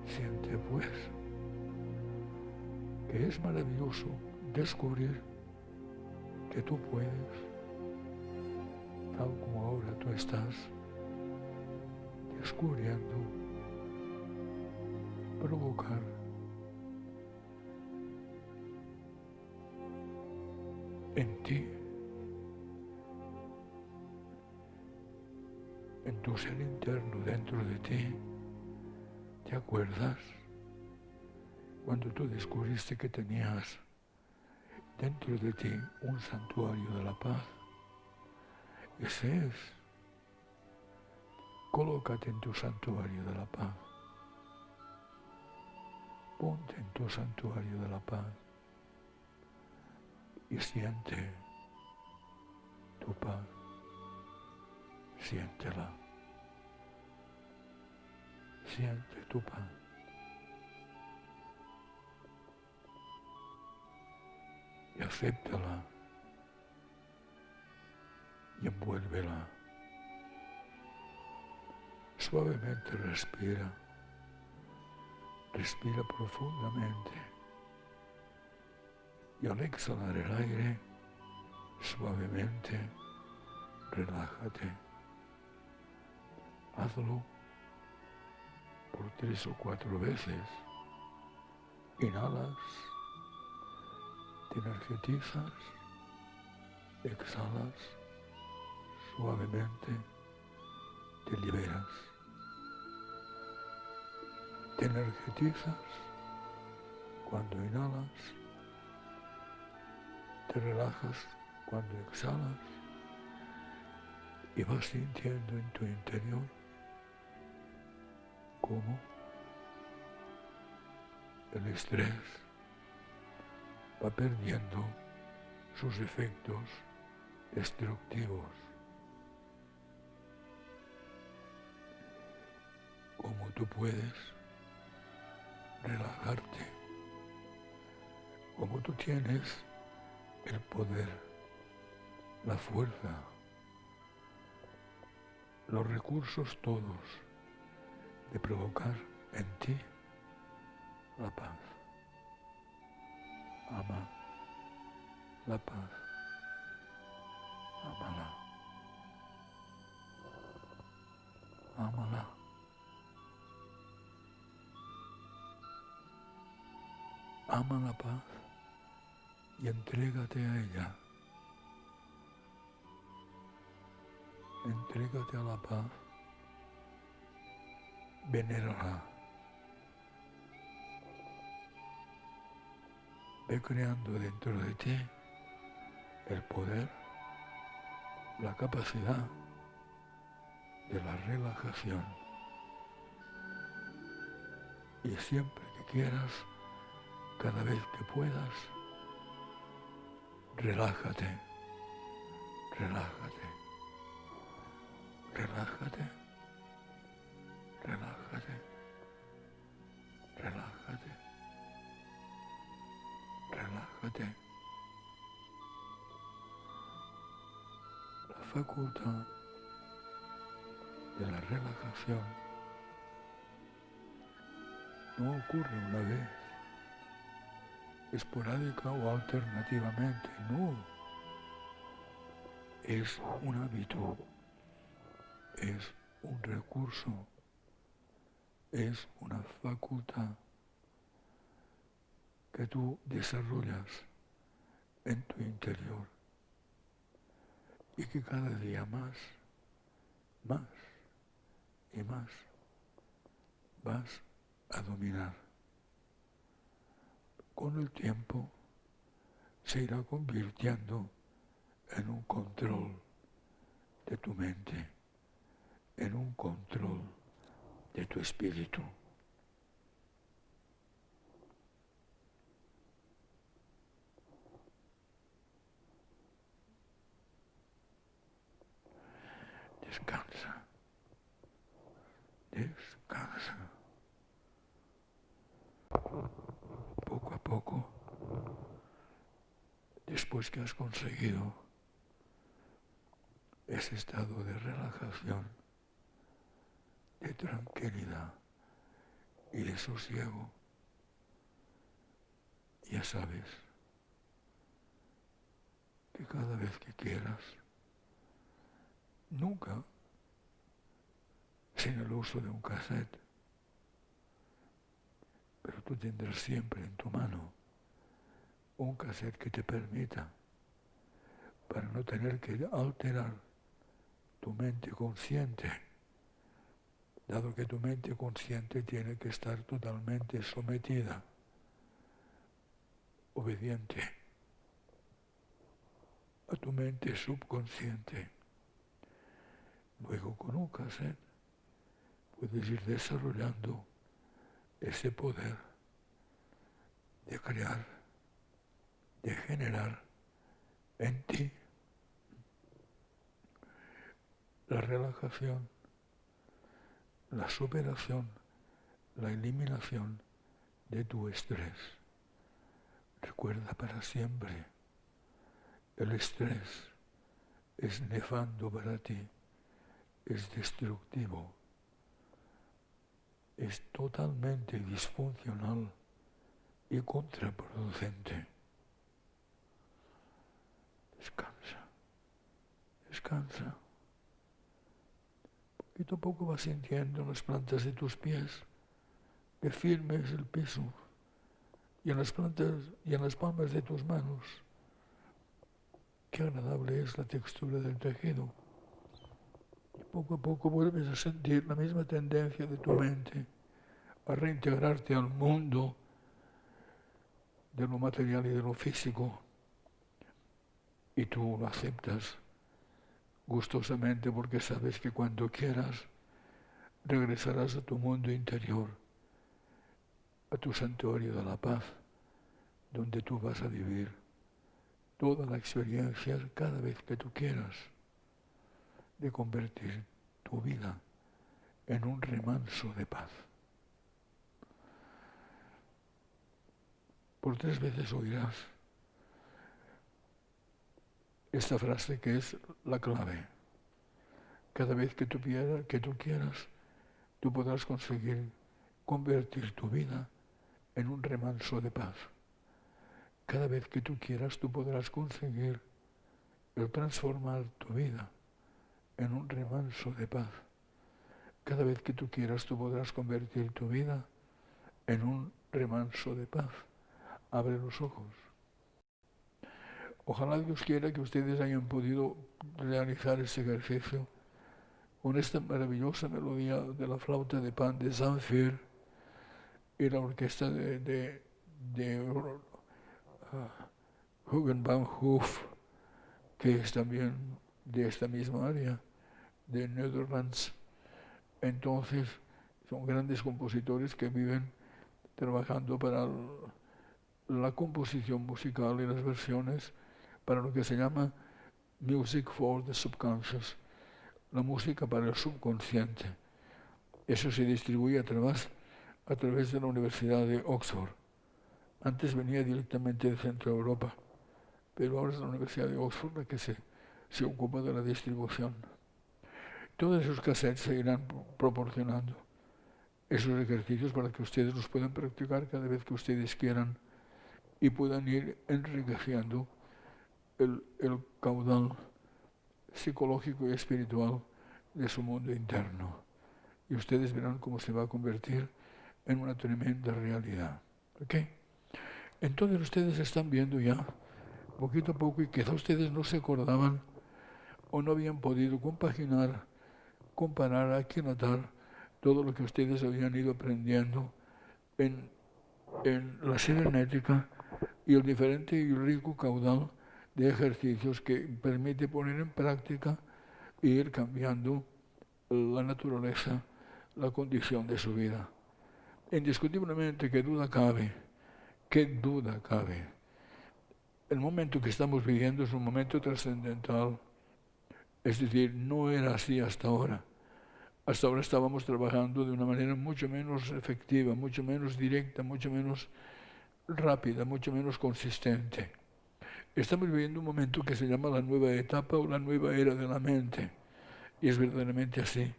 Siente pues que es maravilloso descubrir que tú puedes, tal como ahora tú estás descubriendo, provocar en ti, en tu ser interno, dentro de ti. ¿Te acuerdas cuando tú descubriste que tenías dentro de ti un santuario de la paz? Ese es. Colócate en tu santuario de la paz. Ponte en tu santuario de la paz y siente tu paz. Siéntela. Siente tu paz. Y acéptala. Y envuélvela. Suavemente respira. Respira profundamente. Y al exhalar el aire, suavemente, relájate. Hazlo por 3 o 4 veces. Inhalas, te energetizas, exhalas, suavemente, te liberas. Te energetizas cuando inhalas, te relajas cuando exhalas y vas sintiendo en tu interior cómo el estrés va perdiendo sus efectos destructivos. Cómo tú puedes relajarte, cómo tú tienes el poder, la fuerza, los recursos todos de provocar en ti la paz. Ama la paz. Ámala. Ámala. Ama la paz y entrégate a ella. Entrégate a la paz. Venérala. Ve creando dentro de ti el poder, la capacidad de la relajación. Y siempre que quieras, cada vez que puedas, relájate, relájate, relájate, relájate, relájate, relájate. La facultad de la relajación no ocurre una vez, esporádica o alternativamente, no. Es un hábito, es un recurso, es una facultad que tú desarrollas en tu interior y que cada día más y más vas a dominar. Con el tiempo se irá convirtiendo en un control de tu mente, en un control de tu espíritu. Descansa, descansa. Poco a poco, después que has conseguido ese estado de relajación, de tranquilidad y de sosiego, ya sabes que cada vez que quieras, nunca sin el uso de un cassette, pero tú tendrás siempre en tu mano un cassette que te permita, para no tener que alterar tu mente consciente, dado que tu mente consciente tiene que estar totalmente sometida, obediente a tu mente subconsciente. Luego con un cassette puedes ir desarrollando ese poder de crear, de generar en ti la relajación, la superación, la eliminación de tu estrés. Recuerda para siempre, el estrés es nefasto para ti, es destructivo, es totalmente disfuncional y contraproducente. Descansa, descansa. Poquito a poco vas sintiendo en las plantas de tus pies que firme es el piso, y en las plantas y en las palmas de tus manos qué agradable es la textura del tejido. Y poco a poco vuelves a sentir la misma tendencia de tu mente a reintegrarte al mundo de lo material y de lo físico, y tú lo aceptas gustosamente porque sabes que cuando quieras regresarás a tu mundo interior, a tu santuario de la paz, donde tú vas a vivir toda la experiencia cada vez que tú quieras de convertir tu vida en un remanso de paz. Por 3 veces oirás esta frase que es la clave. Cada vez que tú quieras, tú podrás conseguir convertir tu vida en un remanso de paz. Cada vez que tú quieras, tú podrás conseguir el transformar tu vida en un remanso de paz. Cada vez que tú quieras, tú podrás convertir tu vida en un remanso de paz. Abre los ojos. Ojalá Dios quiera que ustedes hayan podido realizar este ejercicio con esta maravillosa melodía de la flauta de pan de Zamfir y la orquesta de Hugenbaum-Hoof, que es también de esta misma área, de Netherlands. Entonces, son grandes compositores que viven trabajando para la composición musical y las versiones para lo que se llama Music for the Subconscious, la música para el subconsciente. Eso se distribuye a través de la Universidad de Oxford. Antes venía directamente de Centro Europa, pero ahora es la Universidad de Oxford la que se ocupa de la distribución. Todos esos cassettes se irán proporcionando esos ejercicios para que ustedes los puedan practicar cada vez que ustedes quieran y puedan ir enriqueciendo el caudal psicológico y espiritual de su mundo interno. Y ustedes verán cómo se va a convertir en una tremenda realidad. ¿Ok? Entonces ustedes están viendo ya, poquito a poco, y quizá ustedes no se acordaban o no habían podido compaginar, comparar, aquilatar todo lo que ustedes habían ido aprendiendo en la cibernética y el diferente y rico caudal de ejercicios que permite poner en práctica e ir cambiando la naturaleza, la condición de su vida. Indiscutiblemente, qué duda cabe, el momento que estamos viviendo es un momento trascendental, es decir, no era así hasta ahora. Hasta ahora estábamos trabajando de una manera mucho menos efectiva, mucho menos directa, mucho menos rápida, mucho menos consistente. Estamos viviendo un momento que se llama la nueva etapa o la nueva era de la mente. Y es verdaderamente así.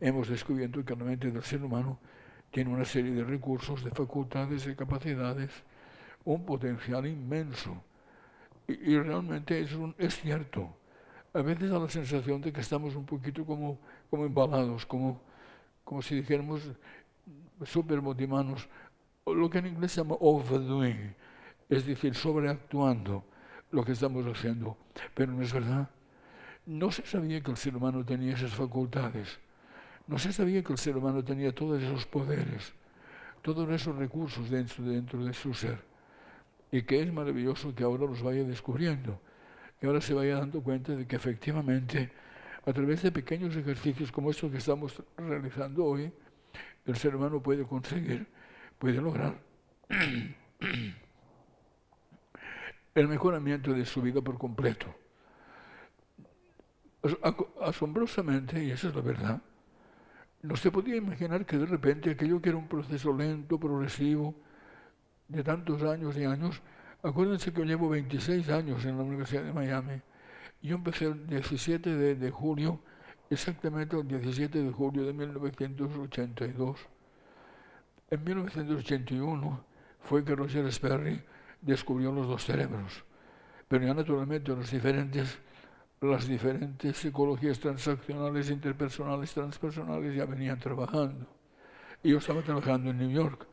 Hemos descubierto que la mente del ser humano tiene una serie de recursos, de facultades, de capacidades, un potencial inmenso. Y realmente es cierto. A veces da la sensación de que estamos un poquito como embalados, como si dijéramos supermotivanos, lo que en inglés se llama overdoing, es decir, sobreactuando lo que estamos haciendo. Pero no es verdad. No se sabía que el ser humano tenía esas facultades. No se sabía que el ser humano tenía todos esos poderes, todos esos recursos dentro de su ser. Y que es maravilloso que ahora los vaya descubriendo, que ahora se vaya dando cuenta de que efectivamente, a través de pequeños ejercicios como estos que estamos realizando hoy, el ser humano puede conseguir, puede lograr el mejoramiento de su vida por completo. Asombrosamente, y esa es la verdad, no se podía imaginar que de repente aquello que era un proceso lento, progresivo, de tantos años y años. Acuérdense que yo llevo 26 años en la Universidad de Miami. Yo empecé el 17 de julio, exactamente el 17 de julio de 1982. En 1981 fue que Roger Sperry descubrió los dos cerebros. Pero ya naturalmente las diferentes psicologías transaccionales, interpersonales, transpersonales ya venían trabajando. Y yo estaba trabajando en New York.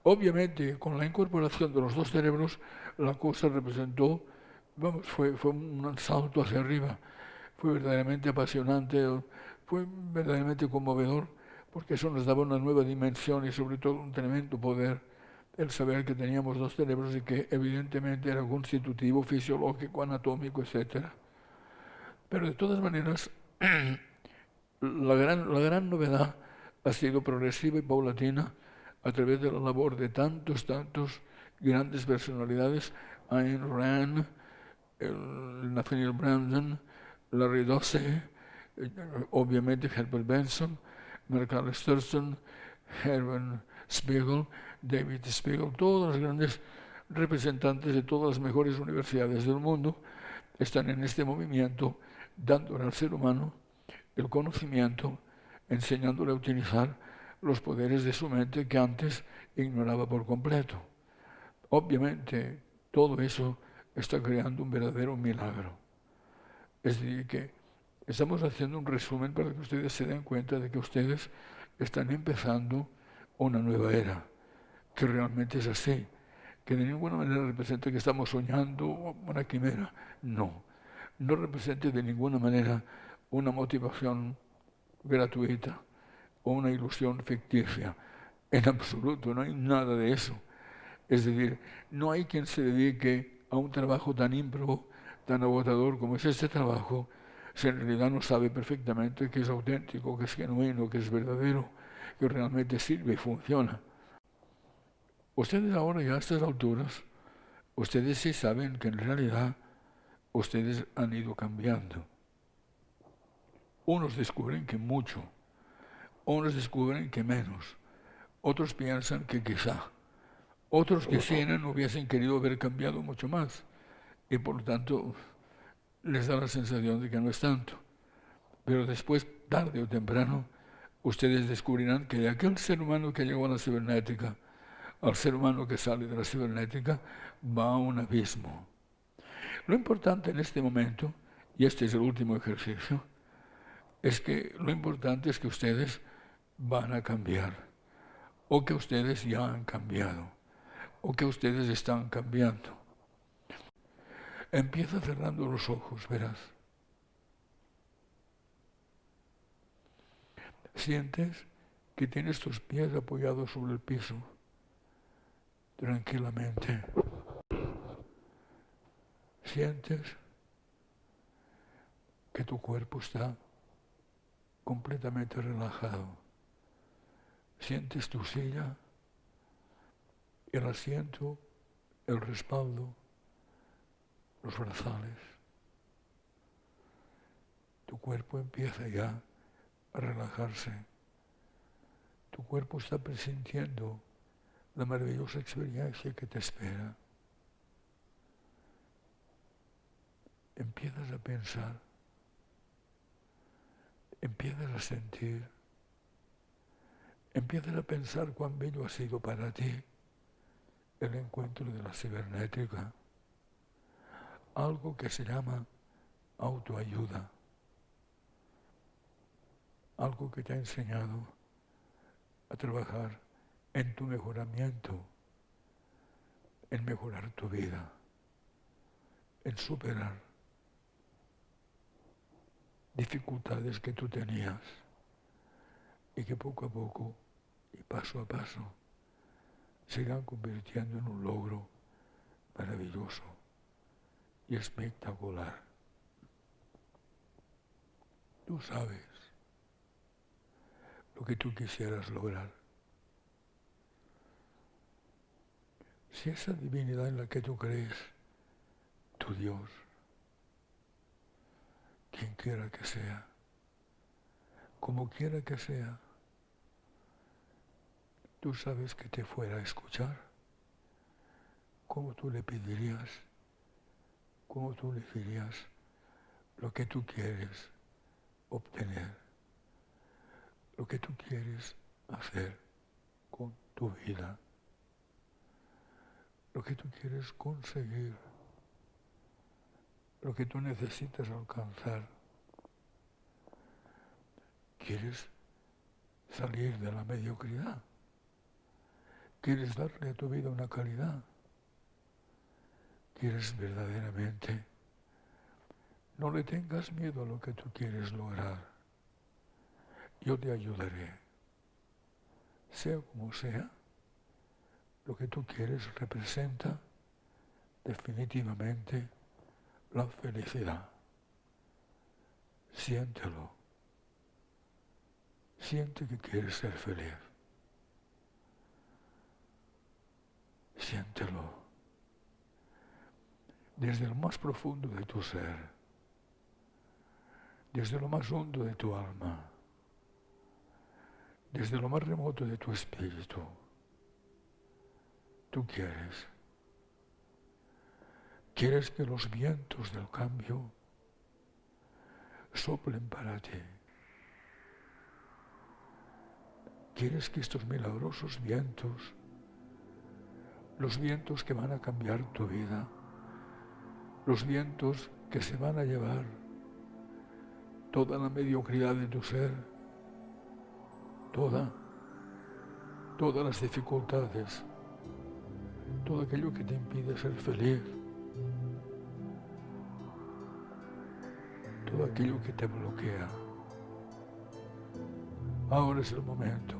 Obviamente, con la incorporación de los dos cerebros, la cosa representó, fue un salto hacia arriba. Fue verdaderamente apasionante, fue verdaderamente conmovedor, porque eso nos daba una nueva dimensión y sobre todo un tremendo poder, el saber que teníamos dos cerebros y que evidentemente era constitutivo, fisiológico, anatómico, etc. Pero de todas maneras, la gran novedad ha sido progresiva y paulatina a través de la labor de tantos grandes personalidades, Ayn Rand, Nathaniel Branden, Larry Dossey, obviamente Herbert Benson, Merkel Sturgeon, Hermann Spiegel, David Spiegel, todos los grandes representantes de todas las mejores universidades del mundo están en este movimiento, dándole al ser humano el conocimiento, enseñándole a utilizar los poderes de su mente que antes ignoraba por completo. Obviamente, todo eso está creando un verdadero milagro. Es decir, que estamos haciendo un resumen para que ustedes se den cuenta de que ustedes están empezando una nueva era, que realmente es así, que de ninguna manera representa que estamos soñando una quimera. No representa de ninguna manera una motivación gratuita o una ilusión ficticia. En absoluto, no hay nada de eso. Es decir, no hay quien se dedique a un trabajo tan ímprobo, tan agotador como es este trabajo, si en realidad no sabe perfectamente que es auténtico, que es genuino, que es verdadero, que realmente sirve y funciona. Ustedes ahora ya a estas alturas, ustedes sí saben que en realidad ustedes han ido cambiando. Unos descubren que mucho, unos descubren que menos, otros piensan que quizá, otros que sí hubiesen querido haber cambiado mucho más y por lo tanto les da la sensación de que no es tanto. Pero después, tarde o temprano, ustedes descubrirán que de aquel ser humano que llegó a la cibernética al ser humano que sale de la cibernética va a un abismo. Lo importante en este momento, y este es el último ejercicio, es que lo importante es que ustedes van a cambiar, o que ustedes ya han cambiado, o que ustedes están cambiando. Empieza cerrando los ojos, verás. Sientes que tienes tus pies apoyados sobre el piso, tranquilamente. Sientes que tu cuerpo está completamente relajado. Sientes tu silla, el asiento, el respaldo, los brazales. Tu cuerpo empieza ya a relajarse. Tu cuerpo está presintiendo la maravillosa experiencia que te espera. Empiezas a pensar, empiezas a sentir, empiezas a pensar cuán bello ha sido para ti el encuentro de la cibernética, algo que se llama autoayuda, algo que te ha enseñado a trabajar en tu mejoramiento, en mejorar tu vida, en superar dificultades que tú tenías y que poco a poco y paso a paso se irán convirtiendo en un logro maravilloso y espectacular. Tú sabes lo que tú quisieras lograr. Si esa divinidad en la que tú crees, tu Dios, quien quiera que sea, como quiera que sea, tú sabes que te fuera a escuchar, cómo tú le pedirías, cómo tú le dirías lo que tú quieres obtener, lo que tú quieres hacer con tu vida, lo que tú quieres conseguir, lo que tú necesitas alcanzar. ¿Quieres salir de la mediocridad? ¿Quieres darle a tu vida una calidad? ¿Quieres verdaderamente? No le tengas miedo a lo que tú quieres lograr. Yo te ayudaré. Sea como sea, lo que tú quieres representa definitivamente la felicidad. Siéntelo. Siente que quieres ser feliz. Siéntelo. Desde lo más profundo de tu ser, desde lo más hondo de tu alma, desde lo más remoto de tu espíritu, tú quieres que los vientos del cambio soplen para ti. Quieres que estos milagrosos vientos, los vientos que van a cambiar tu vida, los vientos que se van a llevar toda la mediocridad de tu ser, todas las dificultades, todo aquello que te impide ser feliz, todo aquello que te bloquea. Ahora es el momento.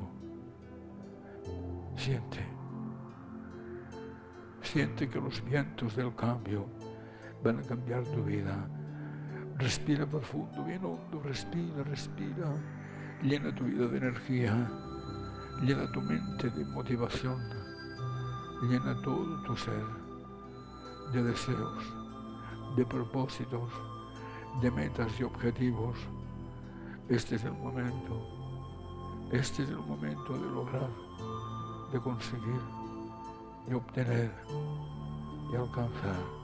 Siente que los vientos del cambio van a cambiar tu vida. Respira profundo, bien hondo, respira. Llena tu vida de energía, llena tu mente de motivación, llena todo tu ser de deseos, de propósitos, de metas y objetivos. Este es el momento de lograr, de conseguir, de obtener, de alcanzar.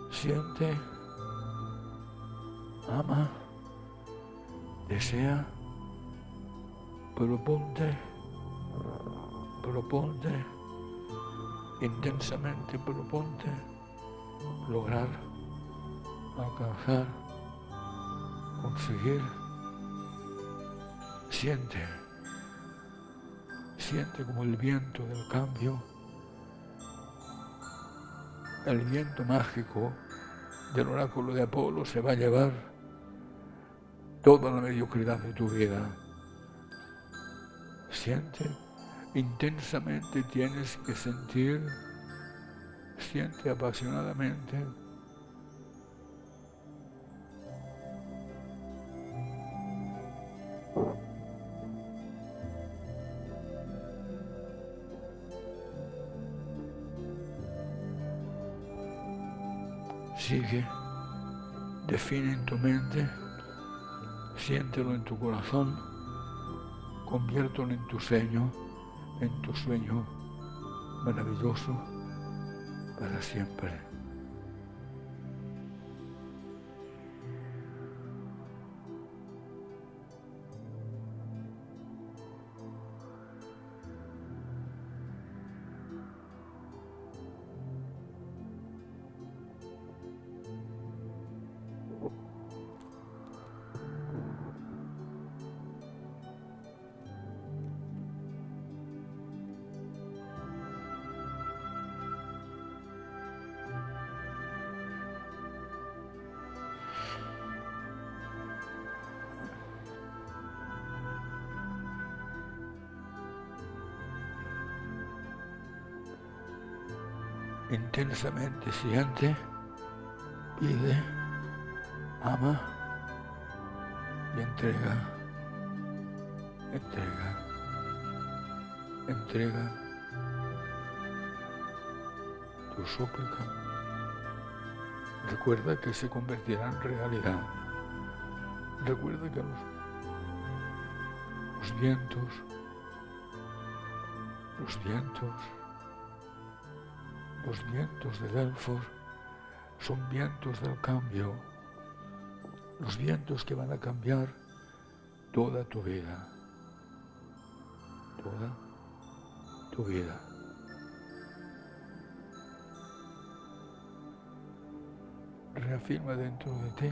Siente, ama, desea, proponte, intensamente proponte lograr, alcanzar, conseguir. Siente como el viento del cambio el viento mágico del oráculo de Apolo se va a llevar toda la mediocridad de tu vida. Siente, intensamente tienes que sentir, siente apasionadamente. Sigue, define en tu mente, siéntelo en tu corazón, conviértelo en tu sueño maravilloso para siempre. Intensamente siente, pide, ama y entrega tu súplica. Recuerda que se convertirá en realidad. Recuerda que los vientos de Delfos son vientos del cambio, los vientos que van a cambiar toda tu vida, toda tu vida. Reafirma dentro de ti,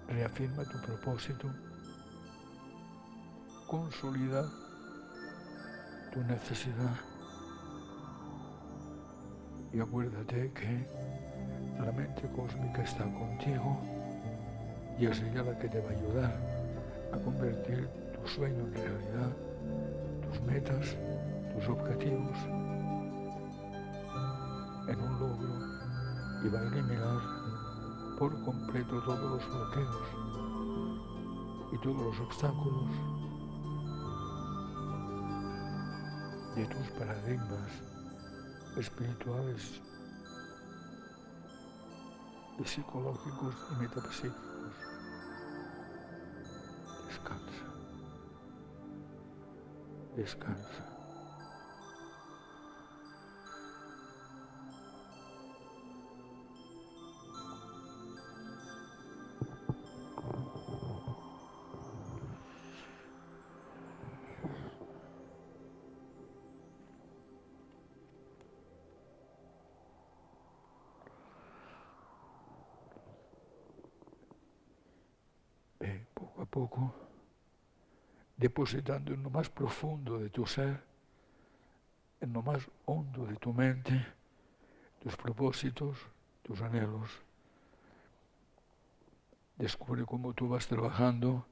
reafirma tu propósito, consolida tu necesidad y acuérdate que la mente cósmica está contigo y es ella la que te va a ayudar a convertir tu sueño en realidad, tus metas, tus objetivos en un logro y va a eliminar por completo todos los bloqueos y todos los obstáculos de tus paradigmas espirituales y psicológicos y metafísicos. Descansa, descansa. Poco a poco, depositando en lo más profundo de tu ser, en lo más hondo de tu mente, tus propósitos, tus anhelos. Descubre cómo tú vas trabajando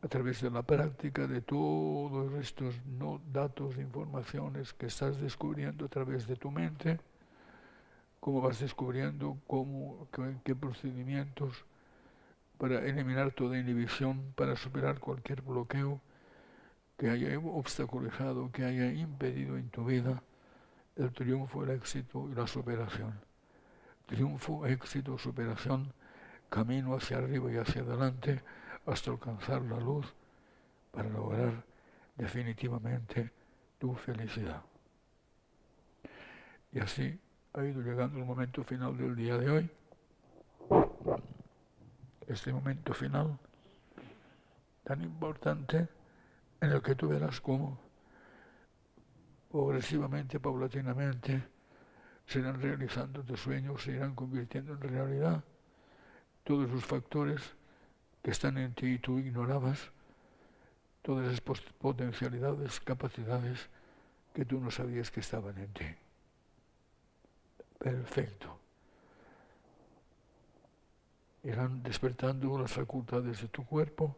a través de la práctica de todos estos datos, informaciones que estás descubriendo a través de tu mente, cómo vas descubriendo qué procedimientos para eliminar toda inhibición, para superar cualquier bloqueo que haya obstaculizado, que haya impedido en tu vida el triunfo, el éxito y la superación. Triunfo, éxito, superación, camino hacia arriba y hacia adelante hasta alcanzar la luz para lograr definitivamente tu felicidad. Y así ha ido llegando el momento final del día de hoy. Este momento final tan importante en el que tú verás cómo progresivamente, paulatinamente, se irán realizando tus sueños, se irán convirtiendo en realidad todos esos factores que están en ti y tú ignorabas, todas esas potencialidades, capacidades que tú no sabías que estaban en ti. Perfecto. Irán despertando las facultades de tu cuerpo,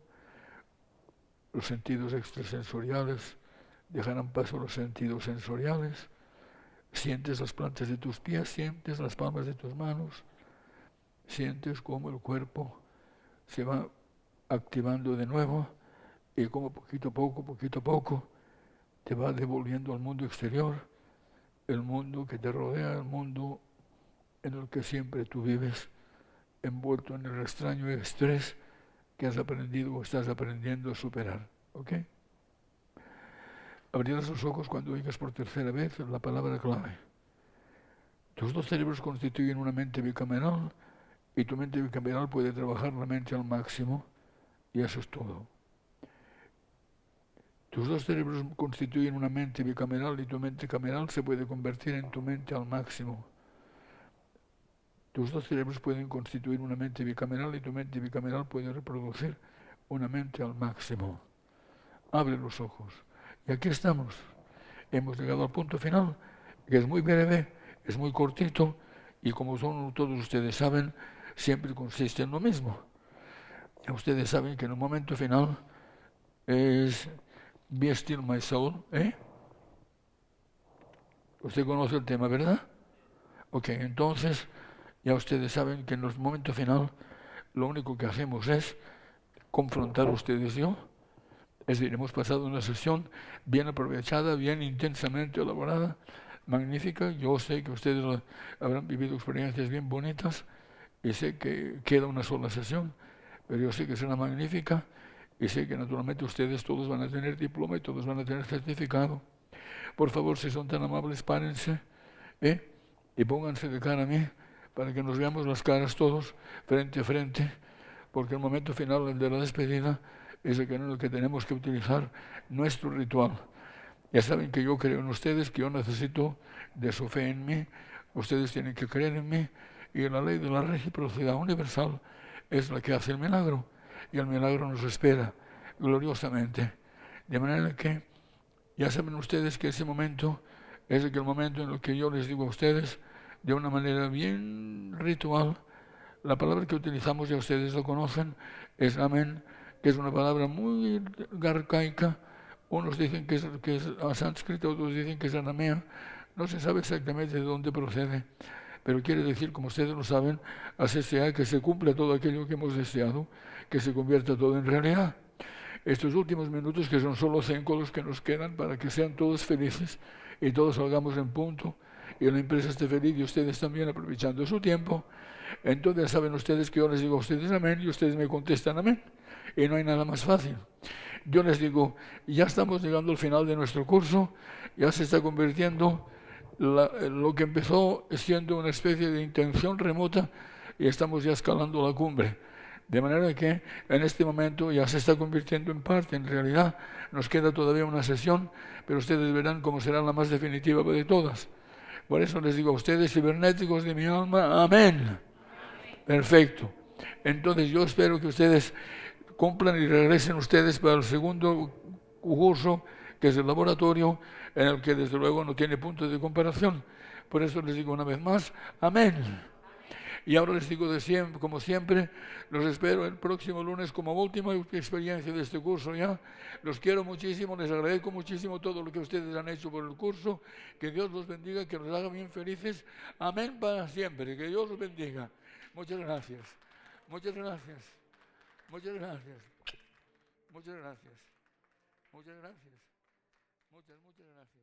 los sentidos extrasensoriales dejarán paso a los sentidos sensoriales. Sientes las plantas de tus pies, sientes las palmas de tus manos, sientes cómo el cuerpo se va activando de nuevo y cómo poquito a poco, te va devolviendo al mundo exterior, el mundo que te rodea, el mundo en el que siempre tú vives, envuelto en el extraño estrés que has aprendido o estás aprendiendo a superar. ¿Ok? Abrirás los ojos cuando oigas por tercera vez la palabra clave. Tus dos cerebros constituyen una mente bicameral y tu mente bicameral puede trabajar la mente al máximo y eso es todo. Tus dos cerebros constituyen una mente bicameral y tu mente cameral se puede convertir en tu mente al máximo. Tus dos cerebros pueden constituir una mente bicameral y tu mente bicameral puede reproducir una mente al máximo. Abre los ojos. Y aquí estamos. Hemos llegado al punto final, que es muy breve, es muy cortito y como todos ustedes saben, siempre consiste en lo mismo. Ya ustedes saben que en el momento final es Be Still My Soul, ¿eh? Usted conoce el tema, ¿verdad? Ok, entonces ya ustedes saben que en el momento final lo único que hacemos es confrontar ustedes y yo. Es decir, hemos pasado una sesión bien aprovechada, bien intensamente elaborada, magnífica. Yo sé que ustedes habrán vivido experiencias bien bonitas y sé que queda una sola sesión, pero yo sé que será magnífica y sé que naturalmente ustedes todos van a tener diploma y todos van a tener certificado. Por favor, si son tan amables, párense y pónganse de cara a mí para que nos veamos las caras todos frente a frente, porque el momento final, el de la despedida, es el en el que tenemos que utilizar nuestro ritual. Ya saben que yo creo en ustedes, que yo necesito de su fe en mí, ustedes tienen que creer en mí, y la ley de la reciprocidad universal es la que hace el milagro, y el milagro nos espera gloriosamente. De manera que ya saben ustedes que ese momento es el momento en el que yo les digo a ustedes, de una manera bien ritual, la palabra que utilizamos, ya ustedes lo conocen, es amén, que es una palabra muy arcaica. Unos dicen que es sánscrito, otros dicen que es aramea. No se sabe exactamente de dónde procede, pero quiere decir, como ustedes lo saben, así que se cumpla todo aquello que hemos deseado, que se convierta todo en realidad. Estos últimos minutos, que son solo 5 los que nos quedan, para que sean todos felices y todos salgamos en punto y la empresa esté feliz y ustedes también aprovechando su tiempo. Entonces saben ustedes que yo les digo a ustedes amén y ustedes me contestan amén. Y no hay nada más fácil. Yo les digo, ya estamos llegando al final de nuestro curso, ya se está convirtiendo lo que empezó siendo una especie de intención remota y estamos ya escalando la cumbre. De manera que en este momento ya se está convirtiendo en parte, en realidad nos queda todavía una sesión, pero ustedes verán cómo será la más definitiva de todas. Por eso les digo a ustedes, cibernéticos de mi alma, amén. Perfecto. Entonces yo espero que ustedes cumplan y regresen ustedes para el segundo curso, que es el laboratorio, en el que desde luego no tiene punto de comparación. Por eso les digo una vez más, amén. Y ahora les digo de siempre, como siempre, los espero el próximo lunes como última experiencia de este curso ya. Los quiero muchísimo, les agradezco muchísimo todo lo que ustedes han hecho por el curso. Que Dios los bendiga, que los haga bien felices. Amén para siempre. Que Dios los bendiga. Muchas gracias. Muchas gracias. Muchas gracias. Muchas gracias. Muchas gracias. Muchas gracias.